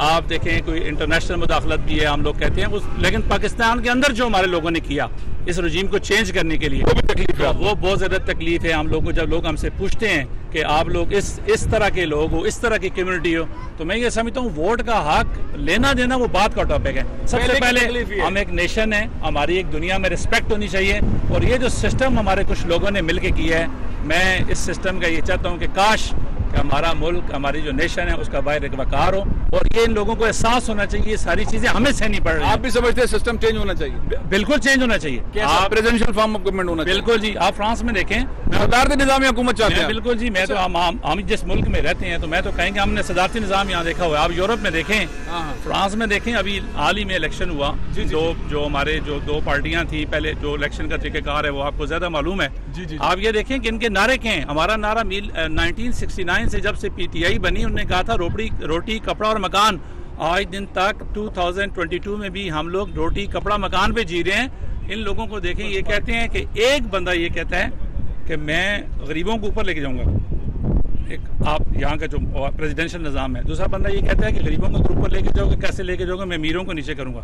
आप देखें कोई इंटरनेशनल मुदाखलत भी है, हम लोग कहते हैं, लेकिन पाकिस्तान के अंदर जो हमारे लोगों ने किया इस रजीम को चेंज करने के लिए, वो भी तकलीफ है, वो बहुत ज्यादा तकलीफ है हम लोगों को। जब लोग हमसे पूछते हैं कि आप लोग इस तरह के लोग हो, इस तरह की कम्युनिटी हो, तो मैं ये समझता हूँ वोट का हक लेना देना वो बात का टॉपिक है। सबसे पहले हम एक नेशन है, हमारी एक दुनिया में रिस्पेक्ट होनी चाहिए, और ये जो सिस्टम हमारे कुछ लोगों ने मिलकर किया है, मैं इस सिस्टम का ये चाहता हूँ कि काश कि हमारा मुल्क, हमारी जो नेशन है, उसका बाहर एक वकार हो, और ये इन लोगों को एहसास होना चाहिए ये सारी चीजें हमें सहनी पड़ रही हैं। आप भी समझते हैं सिस्टम चेंज होना चाहिए? बिल्कुल चेंज होना चाहिए। आप प्रेसिडेंशियल फॉर्म ऑफ गवर्नमेंट होना चाहिए। बिल्कुल जी। आप फ्रांस में देखें, सदारती निज़ामी हुकूमत चाहते हैं। बिल्कुल जी। मैं तो हम जिस मुल्क में रहते हैं तो मैं तो कहेंगे हमने सदारती निज़ाम यहाँ देखा हुआ है। आप यूरोप में देखें, फ्रांस में देखें, अभी हाल ही में इलेक्शन हुआ, जो हमारे जो दो पार्टियां थी, पहले जो इलेक्शन का तरीकेकार है वो आपको ज्यादा मालूम है। आप ये देखें कि इनके नारे क्या हैं। हमारा नारा 1969 से जब से पीटीआई बनी, उन्होंने कहा था रोटी कपड़ा और मकान। आज दिन तक 2022 में भी हम लोग रोटी कपड़ा मकान पे जी रहे हैं। इन लोगों को देखें, ये कहते हैं कि एक बंदा ये कहता है कि मैं गरीबों को ऊपर लेके जाऊंगा, एक आप यहाँ का जो प्रेसिडेंशियल निज़ाम है। दूसरा बंदा ये कहता है कि गरीबों को ऊपर लेके जाओगे, कैसे लेके जाओगे, मैं अमीरों को नीचे करूंगा।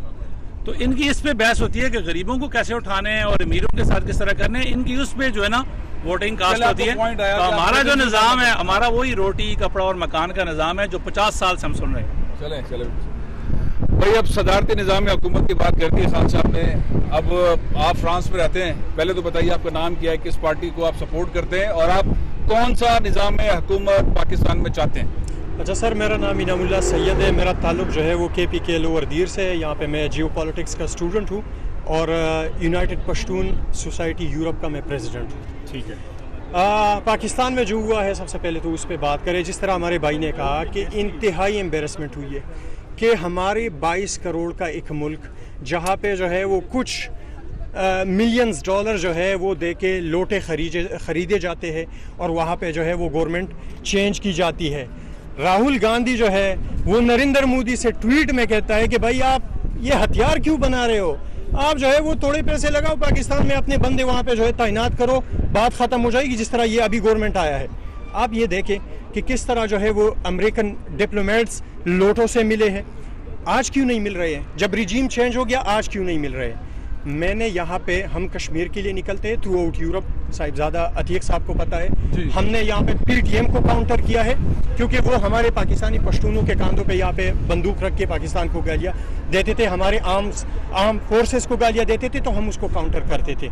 तो इनकी इस पे बहस होती है कि गरीबों को कैसे उठाने हैं और अमीरों के साथ किस तरह करने हैं। इनकी उस पे जो है ना वोटिंग कास्ट होती है। तो हमारा जो निज़ाम है, हमारा वही रोटी कपड़ा और मकान का निज़ाम है जो 50 साल से हम सुन रहे हैं। चले भाई, अब सदारती निज़ाम हुकूमत की बात करती है खान साहब ने। अब आप फ्रांस में रहते हैं, पहले तो बताइए आपका नाम क्या है, किस पार्टी को आप सपोर्ट करते हैं, और आप कौन सा निज़ाम हुकूमत पाकिस्तान में चाहते हैं? अच्छा सर, मेरा नाम इनामुल्लाह सैयद है। मेरा ताल्लुक जो है वो KPK लोअर दीर से है। यहाँ पे मैं जियो पॉलिटिक्स का स्टूडेंट हूँ और यूनाइटेड पश्तून सोसाइटी यूरोप का मैं प्रेसिडेंट हूँ। ठीक है। पाकिस्तान में जो हुआ है, सबसे पहले तो उस पर बात करें। जिस तरह हमारे भाई ने कहा कि इंतहाई एम्बेरसमेंट हुई है कि हमारे 22 करोड़ का एक मुल्क, जहाँ पे जो है वो कुछ मिलियंस डॉलर जो है वो दे के लोटे ख़रीदे जाते हैं और वहाँ पे जो है वो गवर्नमेंट चेंज की जाती है। राहुल गांधी जो है वो नरेंद्र मोदी से ट्वीट में कहता है कि भाई आप ये हथियार क्यों बना रहे हो, आप जो है वो थोड़े पैसे लगाओ पाकिस्तान में, अपने बंदे वहाँ पे जो है तैनात करो, बात ख़त्म हो जाएगी। जिस तरह ये अभी गवर्नमेंट आया है, आप ये देखें कि किस तरह जो है वो अमेरिकन डिप्लोमेट्स लोटों से मिले हैं। आज क्यों नहीं मिल रहे हैं? जब रिजीम चेंज हो गया आज क्यों नहीं मिल रहे हैं? मैंने यहाँ पे, हम कश्मीर के लिए निकलते हैं through out Europe, Sahibzada Atiq साहब को पता है। हमने यहाँ पे PTM को काउंटर किया है क्योंकि वो हमारे पाकिस्तानी पश्तूनों के कांधों पे यहाँ पे बंदूक रख के पाकिस्तान को गालियाँ देते थे, हमारे आर्म फोर्सेस को गालियाँ देते थे, तो हम उसको काउंटर करते थे।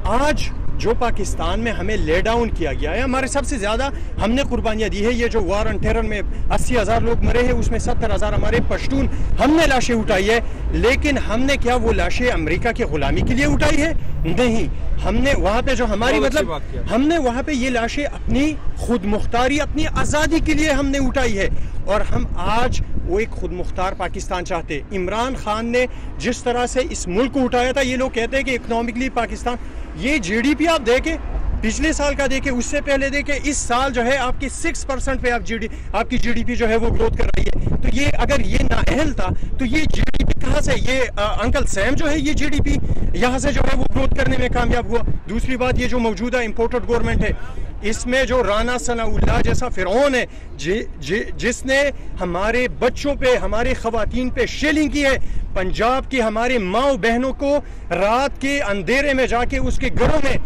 आज जो पाकिस्तान में हमें ले डाउन किया गया है, हमारे सबसे ज़्यादा हमने कुर्बानियाँ दी है। ये जो वार ऑन टेरर में 80,000 लोग मरे हैं, उसमें 70,000 हमारे पश्तून हमने लाशें उठाई है। लेकिन हमने क्या वो लाशें अमेरिका की गुलामी के लिए उठाई है? नहीं, हमने वहाँ पे जो हमारी मतलब हमने वहाँ पे ये लाशें अपनी खुद मुख्तारी, अपनी आज़ादी के लिए हमने उठाई है। और हम आज वो एक खुद मुख्तार पाकिस्तान चाहते। इमरान खान ने जिस तरह से इस मुल्क को उठाया था, ये लोग कहते हैं कि इकोनॉमिकली पाकिस्तान, ये GDP आप देखें, पिछले साल का देखें, उससे पहले देखें, इस साल जो है आपकी 6% पे आपकी GDP जो है वो ग्रोथ कर रही है। तो ये अगर ये नाअहल था तो ये GDP कहाँ से, ये अंकल सैम जो है ये GDP यहाँ से जो है वो ग्रोथ करने में कामयाब हुआ। दूसरी बात, ये जो मौजूदा इम्पोर्टेड गवर्नमेंट है, इसमें जो राना सनाउल्लाह जैसा फिरौन है जिसने हमारे बच्चों पे, हमारे खवातीन पे शेलिंग की है, पंजाब की हमारे माँ बहनों को रात के अंधेरे में जाके उसके घरों में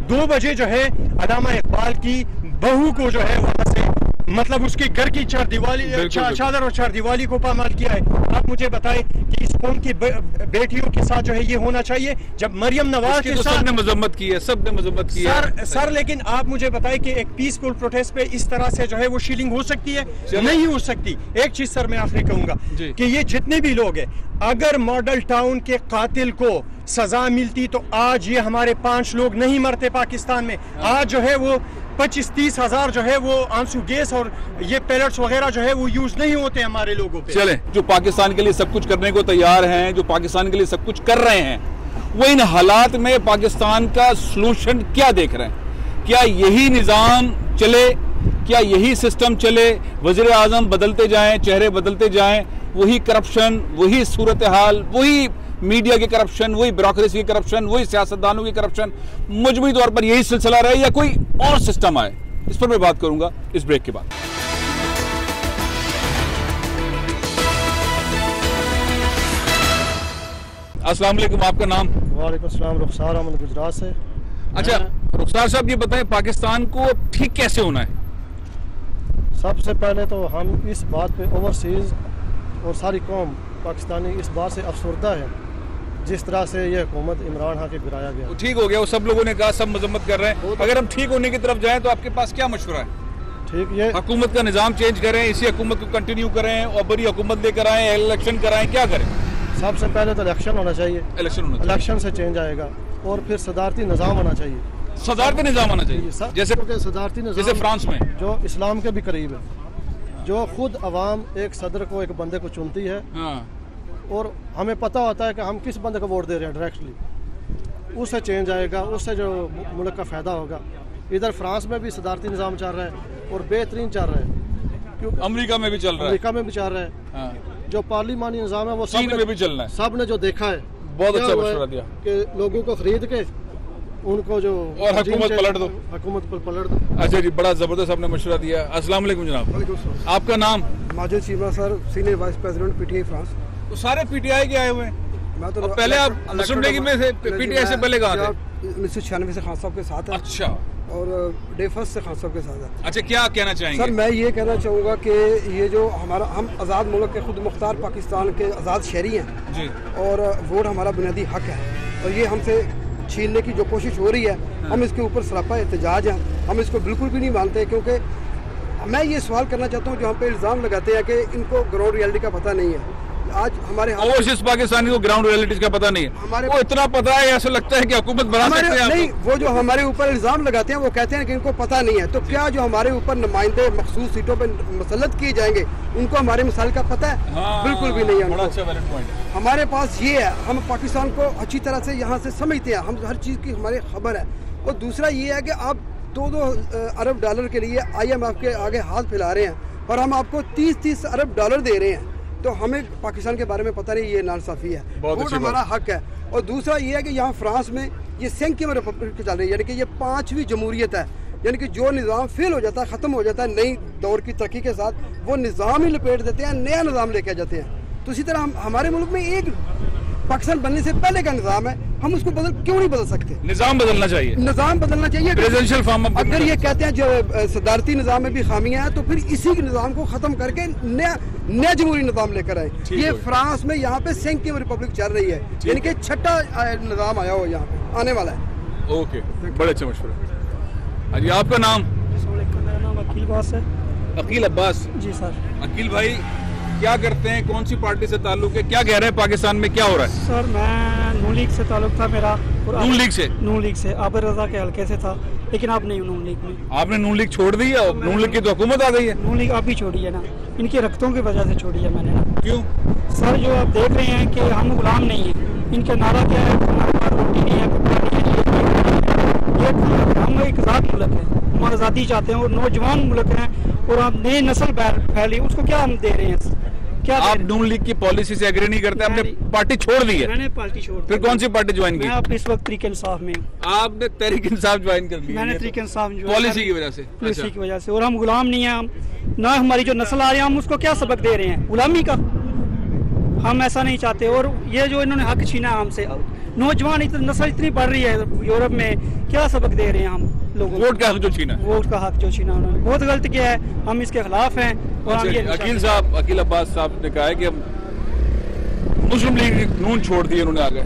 2 बजे जो है अल्लामा इकबाल की बहू को जो है वहां से मतलब उसके घर की चादर और चारदीवारी को पामाल किया है। आप मुझे बताएं कि इस कौम की बेटियों के साथ जो है ये होना चाहिए, जब मरियम नवाज के साथ सबने मजम्मत की है, सबने मजम्मत की है सर। लेकिन आप मुझे बताएं कि एक पीसफुल प्रोटेस्ट पे इस तरह से जो है वो शीलिंग हो सकती है? नहीं हो सकती। एक चीज सर मैं आखिरी कहूंगा कि ये जितने भी लोग हैं, अगर मॉडल टाउन के कातिल को सजा मिलती तो आज ये हमारे 5 लोग नहीं मरते पाकिस्तान में। आज जो है वो 25-30 हजार जो है वो आंसू गैस और ये पैलेट्स वगैरह जो है वो यूज नहीं होते हमारे लोगों पे। चले, जो पाकिस्तान के लिए सब कुछ करने को तैयार हैं, जो पाकिस्तान के लिए सब कुछ कर रहे हैं, वो इन हालात में पाकिस्तान का सलूशन क्या देख रहे हैं? क्या यही निज़ाम चले, क्या यही सिस्टम चले, वज़ीर आज़म बदलते जाएं, चेहरे बदलते जाएं, वही करप्शन, वही सूरत हाल, वही मीडिया की करप्शन, वही ब्यूरोक्रेसी की करप्शन, वही सियासतदानों की करप्शन, मजमूई तौर पर यही सिलसिला रहे या कोई और सिस्टम आए? इस पर मैं बात करूंगा इस ब्रेक के बाद। अस्सलाम वालेकुम, आपका नाम? वालेकुम सलाम, रुखसार अहमद गुजरात से। अच्छा रुखसार साहब, ये बताएं पाकिस्तान को ठीक कैसे होना है? सबसे पहले तो हम इस बात पे ओवरसीज और सारी कौम पाकिस्तानी इस बात से अफसरदा है जिस तरह से ये हुकूमत इमरान खान के गिराया गया। ठीक हो गया, वो सब लोगों ने कहा, सब मजम्मत कर रहे हैं। अगर हम ठीक होने की तरफ जाएं तो आपके पास क्या मशवरा है? ठीक, ये हुकूमत का निज़ाम चेंज करें, इसी हुकूमत को कंटिन्यू करें और बड़ी हुकूमत लेकर आए, इलेक्शन कराएं, क्या करें? सबसे पहले तो इलेक्शन होना चाहिए। इलेक्शन से चेंज आएगा और फिर सदारती निज़ाम होना चाहिए। सदारती निज़ाम होना चाहिए जैसे सदारती निज़ाम, जैसे फ्रांस में, जो इस्लाम के भी करीब है, जो खुद अवाम एक सदर को, एक बंदे को चुनती है। और हमें पता होता है कि हम किस बंदे को वोट दे रहे हैं डायरेक्टली, उससे चेंज आएगा, उससे जो मुल्क का फ़ायदा होगा। इधर फ्रांस में भी सदारती निज़ाम चल रहा है और बेहतरीन चल रहा है, क्योंकि अमेरिका में भी चल रहा है, अमेरिका में भी चल रहा है। जो पार्लिमानी निज़ाम है वो चीन में भी चलना है। सब ने जो देखा है, बहुत अच्छा मशवरा दिया कि लोगों को खरीद के उनको जो और हुकूमत पलट दो, हुकूमत पर पलट दो। अच्छा जी, बड़ा जबरदस्त आपने मशवरा दिया। अस्सलाम वालेकुम जनाब, आपका नाम? Majid Cheema sir, senior vice president PTI France. तो सारे PTI के आए हुए हैं? मैं तो पहले आप मुस्लिम लीग में से, PTI से पहले कहाँ थे? 1996 से खान साहब के साथ है। अच्छा, और डे फर्स्ट से खान साहब के साथ है। अच्छा, क्या कहना चाहेंगे? सर मैं ये कहना चाहूँगा कि ये जो हमारा, हम आज़ाद मुल्क के खुद मुख्तार पाकिस्तान के आज़ाद शहरी हैं जी, और वोट हमारा बुनियादी हक है, और ये हमसे छीनने की जो कोशिश हो रही है, हम इसके ऊपर सरापा एहतजाज हैं। हम इसको बिल्कुल भी नहीं मानते, क्योंकि मैं ये सवाल करना चाहता हूँ, जो हम पे इल्ज़ाम लगाते हैं कि इनको ग्राउंड रियलिटी का पता नहीं है। आज हमारे ओवरसीज पाकिस्तानी को ग्राउंड रियलिटीज का पता नहीं है, हमारे वो इतना पता है ऐसा लगता है कि हुकूमत बना सकते हैं। नहीं, वो जो हमारे ऊपर इल्जाम लगाते हैं वो कहते हैं कि इनको पता नहीं है। तो क्या जो हमारे ऊपर नुमाइंदे मखसूस सीटों पर मुसल्लत किए जाएंगे, उनको हमारे मिसाल का पता है? बिल्कुल भी नहीं है। बड़ा अच्छा वैलिड पॉइंट है। हमारे पास ये है, हम पाकिस्तान को अच्छी तरह से यहाँ से समझते हैं, हम हर चीज़ की हमारी खबर है। और दूसरा ये है कि आप 2-2 अरब डॉलर के लिए IMF के आगे हाथ फैला रहे हैं और हम आपको 30-30 अरब डॉलर दे रहे हैं, तो हमें पाकिस्तान के बारे में पता नहीं। ये नाइंसाफी है, वोट हमारा हक है। और दूसरा ये है कि यहाँ फ्रांस में ये 5वीं रिपब्लिक चल रही है, यानी कि ये 5वीं जमहूरियत है, यानी कि जो निज़ाम फेल हो जाता है, ख़त्म हो जाता है नई दौर की तरक्की के साथ, वो निज़ाम ही लपेट देते हैं, नया निज़ाम लेके आ जाते हैं। तो इसी तरह हमारे मुल्क में एक पाकिस्तान बनने से पहले का निज़ाम है, हम उसको क्यों नहीं बदल सकते? निजाम बदलना चाहिए, निजाम बदलना चाहिए, प्रेसिडेंशियल फॉर्म। अगर ये कहते हैं जो सदारती निजाम में भी खामियां हैं तो फिर इसी निजाम को खत्म करके नया जमहूरी निजाम लेकर आए। ये फ्रांस में यहाँ पे 5वीं रिपब्लिक चल रही है, यानी कि 6ठा निजाम आया हो यहाँ पे आने वाला है। ओके, बड़े अच्छा मशवरा। जी आपका नाम? मेरा नाम अकील अब्बास है। अकील अब्बास जी सर। अकील भाई क्या करते हैं, कौन सी पार्टी से ताल्लुक है, क्या कह रहे हैं पाकिस्तान में क्या हो रहा है? सर मैं नून लीग से ताल्लुक था मेरा। नून लीग से? नून लीग से, आबिद रजा के हल्के से था, लेकिन आप नहीं नून लीग में। आपने नून लीग छोड़ दी है? नून लीग की तो हुकूमत आ गई है। नून लीग आप भी छोड़ी है ना, इनके रखतों की वजह से छोड़ी है मैंने ना। क्यों सर? जो आप देख रहे हैं कि हम गुलाम नहीं है, इनका नारा क्या है, रोटी नहीं है, कपड़ा नहीं है, हम एक आज़ाद मुल्क है, हम आज़ादी चाहते हैं और नौजवान मुल्क हैं और आप नई नस्ल फैली, उसको क्या हम दे रहे हैं? क्या आप नून लीग की पॉलिसी से एग्री नहीं करते? आपने पार्टी छोड़ दी है? मैंने पार्टी छोड़ दी। फिर कौन सी पार्टी ज्वाइन की? मैं आप इस वक्त तहरीक इंसाफ में हूँ। आपने तहरीक इंसाफ ज्वाइन कर ली? मैंने तहरीक इंसाफ पॉलिसी की वजह से? पॉलिसी की वजह से। और हम गुलाम नहीं है, हम ना हमारी जो नस्ल आ रही है हम उसको क्या सबक दे रहे हैं? गुलामी का। हम ऐसा नहीं चाहते। और ये जो इन्होंने हक छीना हमसे, नौजवान नस्ल इतनी बढ़ रही है यूरोप में, क्या सबक दे रहे हैं हम लोगों को? वोट का हक जो छीना, वोट का हक जो छीना उन्होंने बहुत गलत किया है, हम इसके खिलाफ हैं। और हम ये अकील साहब, अकील अब्बास साहब ने कहा है कि हम मुस्लिम लीग नून छोड़ दिए उन्होंने आगे।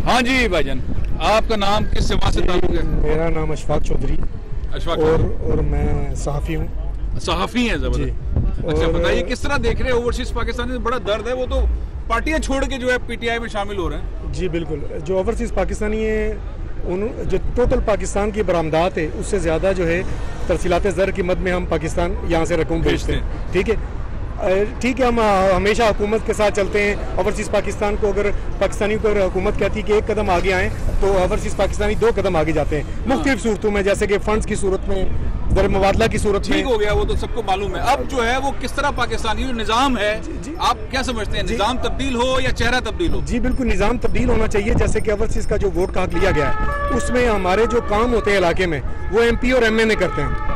हाँ जी भाईजान, आपका नाम किस सेवा से ताल्लुक है? मेरा नाम अशफाक चौधरी। अशफाक और मैं सहाफ़ी हूँ। सहाफ़ी हैं जबरदस्त। अच्छा बताइए किस तरह देख रहे हैं ओवरसीज पाकिस्तानी? बड़ा दर्द है, वो तो पार्टियां छोड़ के जो है पीटीआई में शामिल हो रहे हैं। जी बिल्कुल, जो ओवरसीज पाकिस्तानी है, जो टोटल पाकिस्तान की बरामदात है उससे ज़्यादा जो है तरसीलात ज़र की मद में हम पाकिस्तान यहाँ से रकूम भेजते हैं। ठीक है, हम हमेशा हुकूमत के साथ चलते हैं। ओवरसीज़ पाकिस्तान को अगर पाकिस्तानियों को अगर हुकूमत कहती है कि एक कदम आगे आएँ तो ओवरसीज़ पाकिस्तानी 2 कदम आगे जाते हैं मुख्तलिफ सूरतों में, जैसे कि फ़ंड्स की सूरत में, दर मुबादला की सूरत में। ठीक हो गया, वो तो सबको मालूम है। अब जो है वो किस तरह पाकिस्तानी जो निज़ाम है, आप क्या समझते हैं, निज़ाम तब्दील हो या चेहरा तब्दील हो? जी बिल्कुल, निज़ाम तब्दील होना चाहिए। जैसे कि ओवरसीज़ का जो वोट का हक लिया गया है उसमें हमारे जो काम होते हैं इलाके में वो MP और MNA करते हैं,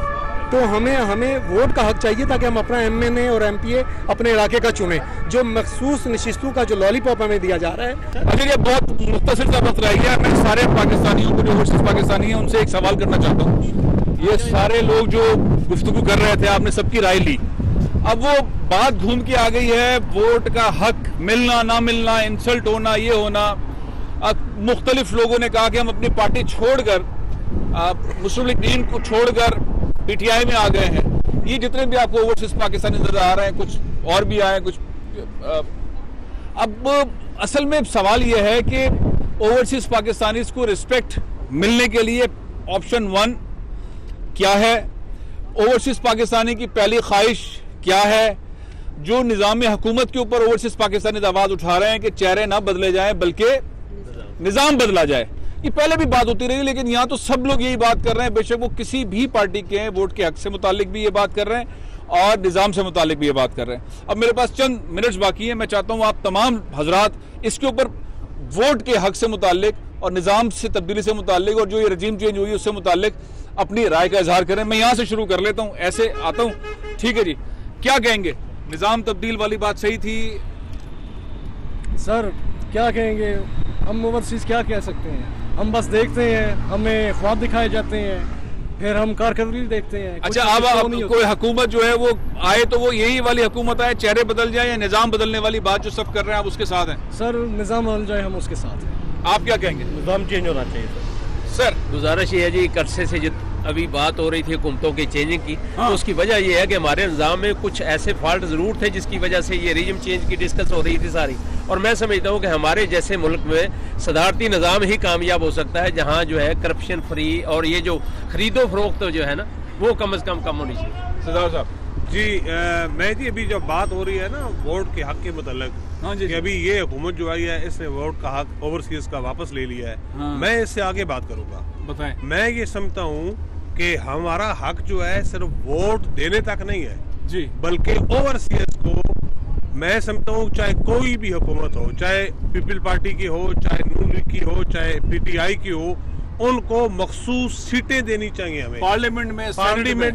तो हमें वोट का हक चाहिए ताकि हम अपना MNA और MPA अपने इलाके का चुने। जो मखसूस नशिस्तों का जो लॉलीपॉप हमें दिया जा रहा है। अगर ये बहुत मुख्तसर सा वक्त रह गया, मैं सारे पाकिस्तानियों को जो ओवरसीज पाकिस्तानी हैं उनसे एक सवाल करना चाहता हूँ। ये सारे लोग जो गुफ्तगू कर रहे थे, आपने सबकी राय ली, अब वो बात घूम के आ गई है वोट का हक मिलना ना मिलना, इंसल्ट होना, ये होना। मुख्तलिफ लोगों ने कहा कि हम अपनी पार्टी छोड़कर, मुस्लिम लीग नून को छोड़कर पीटीआई में आ गए हैं। ये जितने भी आपको ओवरसीज पाकिस्तानी नजर आ रहे हैं, कुछ और भी आए, कुछ अब असल में सवाल यह है कि ओवरसीज पाकिस्तानी को रिस्पेक्ट मिलने के लिए ऑप्शन 1 क्या है? ओवरसीज पाकिस्तानी की पहली ख्वाहिश क्या है? जो निज़ाम हुकूमत के ऊपर ओवरसीज पाकिस्तानी आवाज उठा रहे हैं कि चेहरे ना बदले जाएं बल्कि निज़ाम बदला जाए। ये पहले भी बात होती रही, लेकिन यहाँ तो सब लोग यही बात कर रहे हैं। बेशक वो किसी भी पार्टी के हैं, वोट के हक से मुतालिक भी ये बात कर रहे हैं और निज़ाम से मुतालिक भी ये बात कर रहे हैं। अब मेरे पास चंद मिनट्स बाकी हैं, मैं चाहता हूँ आप तमाम हजरात इसके ऊपर वोट के हक से मुतालिक और निज़ाम से तब्दीली से मुतालिक और जो ये रजीम चेंज हुई उससे मुतालिक अपनी राय का इजहार करें। मैं यहाँ से शुरू कर लेता हूँ, ऐसे आता हूँ। ठीक है जी, क्या कहेंगे? निज़ाम तब्दील वाली बात सही थी? सर क्या कहेंगे, हम ओवरसीज क्या कह सकते हैं? हम बस देखते हैं, हमें ख्वाब दिखाए जाते हैं, फिर हम कारकर्दगी देखते हैं। अच्छा, अब कोई हुकूमत जो है वो आए तो वो यही वाली हुकूमत आए, चेहरे बदल जाए या निज़ाम बदलने वाली बात जो सब कर रहे हैं आप उसके साथ हैं? सर निज़ाम बदल जाए हम उसके साथ हैं। आप क्या कहेंगे? निज़ाम चेंज होना चाहिए सर। गुजारिश ये है जी, कर्से से अभी बात हो रही थी हुकूमतों की चेंजिंग की, तो उसकी वजह यह है कि हमारे निज़ाम में कुछ ऐसे फॉल्ट ज़रूर थे जिसकी वजह से ये रिजिम चेंज की डिस्कस हो रही थी सारी। और मैं समझता हूँ कि हमारे जैसे मुल्क में सदारती निज़ाम ही कामयाब हो सकता है, जहाँ जो है करप्शन फ्री और ये जो खरीदो फरोख्त जो है ना वो कम से कम होनी चाहिए। सरदार साहब जी, मैं जी अभी जब बात हो रही है ना वोट के हक के मुतालिक, कि अभी ये हुकूमत जो आई है इसने वोट का हक ओवरसीज का वापस ले लिया है। मैं इससे आगे बात करूंगा। बताएं। मैं ये समझता हूँ कि हमारा हक जो है सिर्फ वोट देने तक नहीं है जी, बल्कि ओवरसीज को मैं समझता हूँ चाहे कोई भी हुकूमत हो, चाहे पीपल पार्टी की हो, चाहे नून लीग की हो, चाहे पीटीआई की हो, उनको मखसूस सीटें देनी चाहिए हमें पार्लियामेंट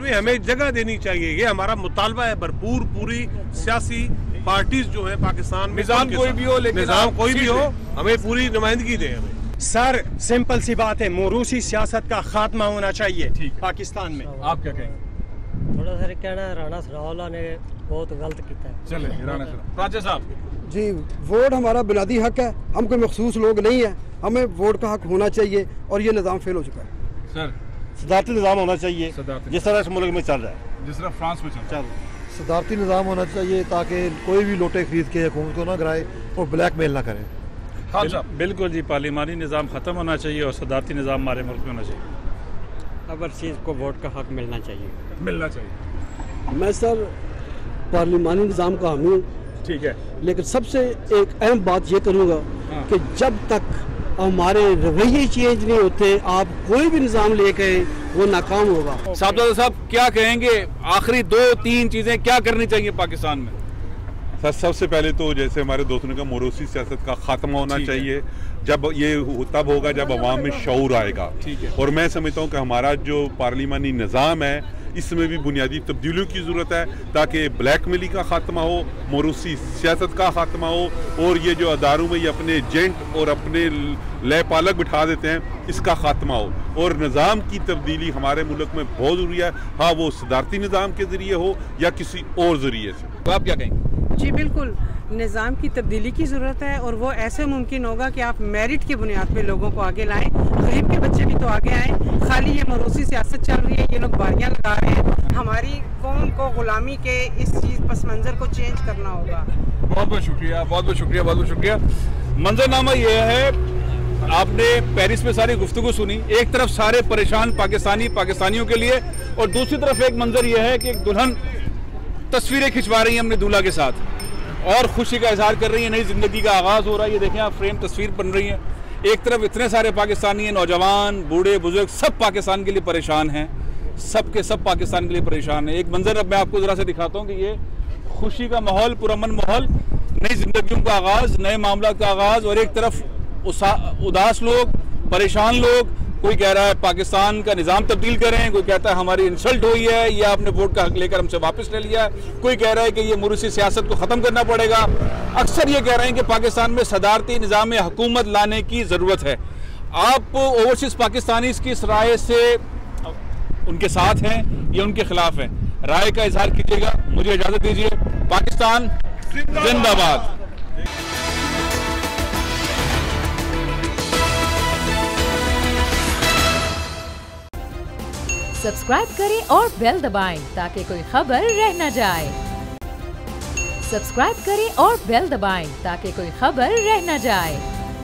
में हमें जगह देनी चाहिए। ये हमारा मुतालबा है भरपूर। पूरी सियासी पार्टीज जो है पाकिस्तान में, निज़ाम कोई भी हो, लेकिन निज़ाम कोई भी हो, हमें पूरी नुमाइंदगी दे। हमें सर सिंपल सी बात है, मोरूसी सियासत का खात्मा होना चाहिए पाकिस्तान में। आप क्या कहेंगे? थोड़ा सा कहना है, राणा सरावला ने बहुत गलत किया है। चले राणा साहब जी, वोट हमारा बुनियादी हक है, हम कोई मखसूस लोग नहीं है, हमें वोट का हक होना चाहिए और ये निज़ाम फेल हो चुका है। सर सदारती निज़ाम होना चाहिए जिस तरह इस मुल्क में चल रहा है, जिस तरह फ्रांस में चल रहा है। सदारती निज़ाम होना चाहिए ताकि कोई भी लोटे खरीद के हुकूमत को ना गिराए और ब्लैकमेल ना करे। बिल्कुल जी, पार्लिमानी निज़ाम ख़त्म होना चाहिए और सदारती निज़ाम हमारे मुल्क में होना चाहिए। ओवरसीज़ को वोट का हक मिलना चाहिए। मैं सर पार्लिमानी निज़ाम का हामी हूँ, ठीक है, लेकिन सबसे एक अहम बात ये करूँगा कि जब तक हमारे रवैये चेंज नहीं होते, आप कोई भी निज़ाम लेके वो नाकाम होगा। साहब क्या कहेंगे, आखिरी 2-3 चीजें क्या करनी चाहिए पाकिस्तान में? सर सबसे पहले तो जैसे हमारे दोस्तों ने कहा, मोरूसी सियासत का खात्मा होना चाहिए। जब ये तब होगा जब अवाम में शऊर आएगा। और मैं समझता हूँ कि हमारा जो पार्लिमानी निज़ाम है इसमें भी बुनियादी तब्दीलियों की ज़रूरत है ताकि ब्लैकमेलिंग का खात्मा हो, मोरूसी सियासत का खात्मा हो, और ये जो अदारों में ये अपने एजेंट और अपने लय पालक बिठा देते हैं इसका खात्मा हो। और निज़ाम की तब्दीली हमारे मुल्क में बहुत ज़रूरी है, हाँ वो सदारती निज़ाम के ज़रिए हो या किसी और ज़रिए से। तो आप क्या कहेंगे? जी बिल्कुल, निज़ाम की तब्दीली की ज़रूरत है और वो ऐसे मुमकिन होगा कि आप मेरिट की बुनियाद पे लोगों को आगे लाएं, गरीब के बच्चे भी तो आगे आएँ। खाली ये मरूसी सियासत चल रही है, ये लोग बारियां लगा रहे हैं, हमारी कौम को गुलामी के इस चीज़ पस मंज़र को चेंज करना होगा। बहुत बहुत शुक्रिया, बहुत बहुत शुक्रिया, बहुत बहुत शुक्रिया। मंजरनामा ये है, आपने पेरिस में सारी गुफ्तगू सुनी। एक तरफ सारे परेशान पाकिस्तानियों के लिए, और दूसरी तरफ एक मंजर यह है कि एक दुल्हन तस्वीरें खिंचवा रही है अपने दूल्हा के साथ और खुशी का इजहार कर रही है, नई जिंदगी का आगाज हो रहा है। ये देखें आप, फ्रेम तस्वीर बन रही है। एक तरफ इतने सारे पाकिस्तानी हैं, नौजवान बूढ़े बुजुर्ग, सब पाकिस्तान के लिए परेशान हैं, सब के सब पाकिस्तान के लिए परेशान है। एक मंजर अब मैं आपको जरा से दिखाता हूँ कि ये खुशी का माहौल, पुरअमन माहौल, नई जिंदगियों का आगाज, नए मामला का आगाज, और एक तरफ उदास लोग, परेशान लोग। कोई कह रहा है पाकिस्तान का निज़ाम तब्दील करें, कोई कहता है हमारी इंसल्ट हुई है, ये आपने वोट का हक लेकर हमसे वापस ले लिया है, कोई कह रहा है कि ये मुरूसी सियासत को ख़त्म करना पड़ेगा। अक्सर ये कह रहे हैं कि पाकिस्तान में सदारती निज़ाम हुकूमत लाने की ज़रूरत है। आप ओवरसीज़ पाकिस्तानी की इस राय से उनके साथ हैं या उनके खिलाफ हैं? राय का इजहार कीजिएगा। मुझे इजाज़त दीजिए। पाकिस्तान जिंदाबाद। सब्सक्राइब करें और बेल दबाएं ताकि कोई खबर रह न जाए। सब्सक्राइब करें और बेल दबाएं ताकि कोई खबर रह न जाए।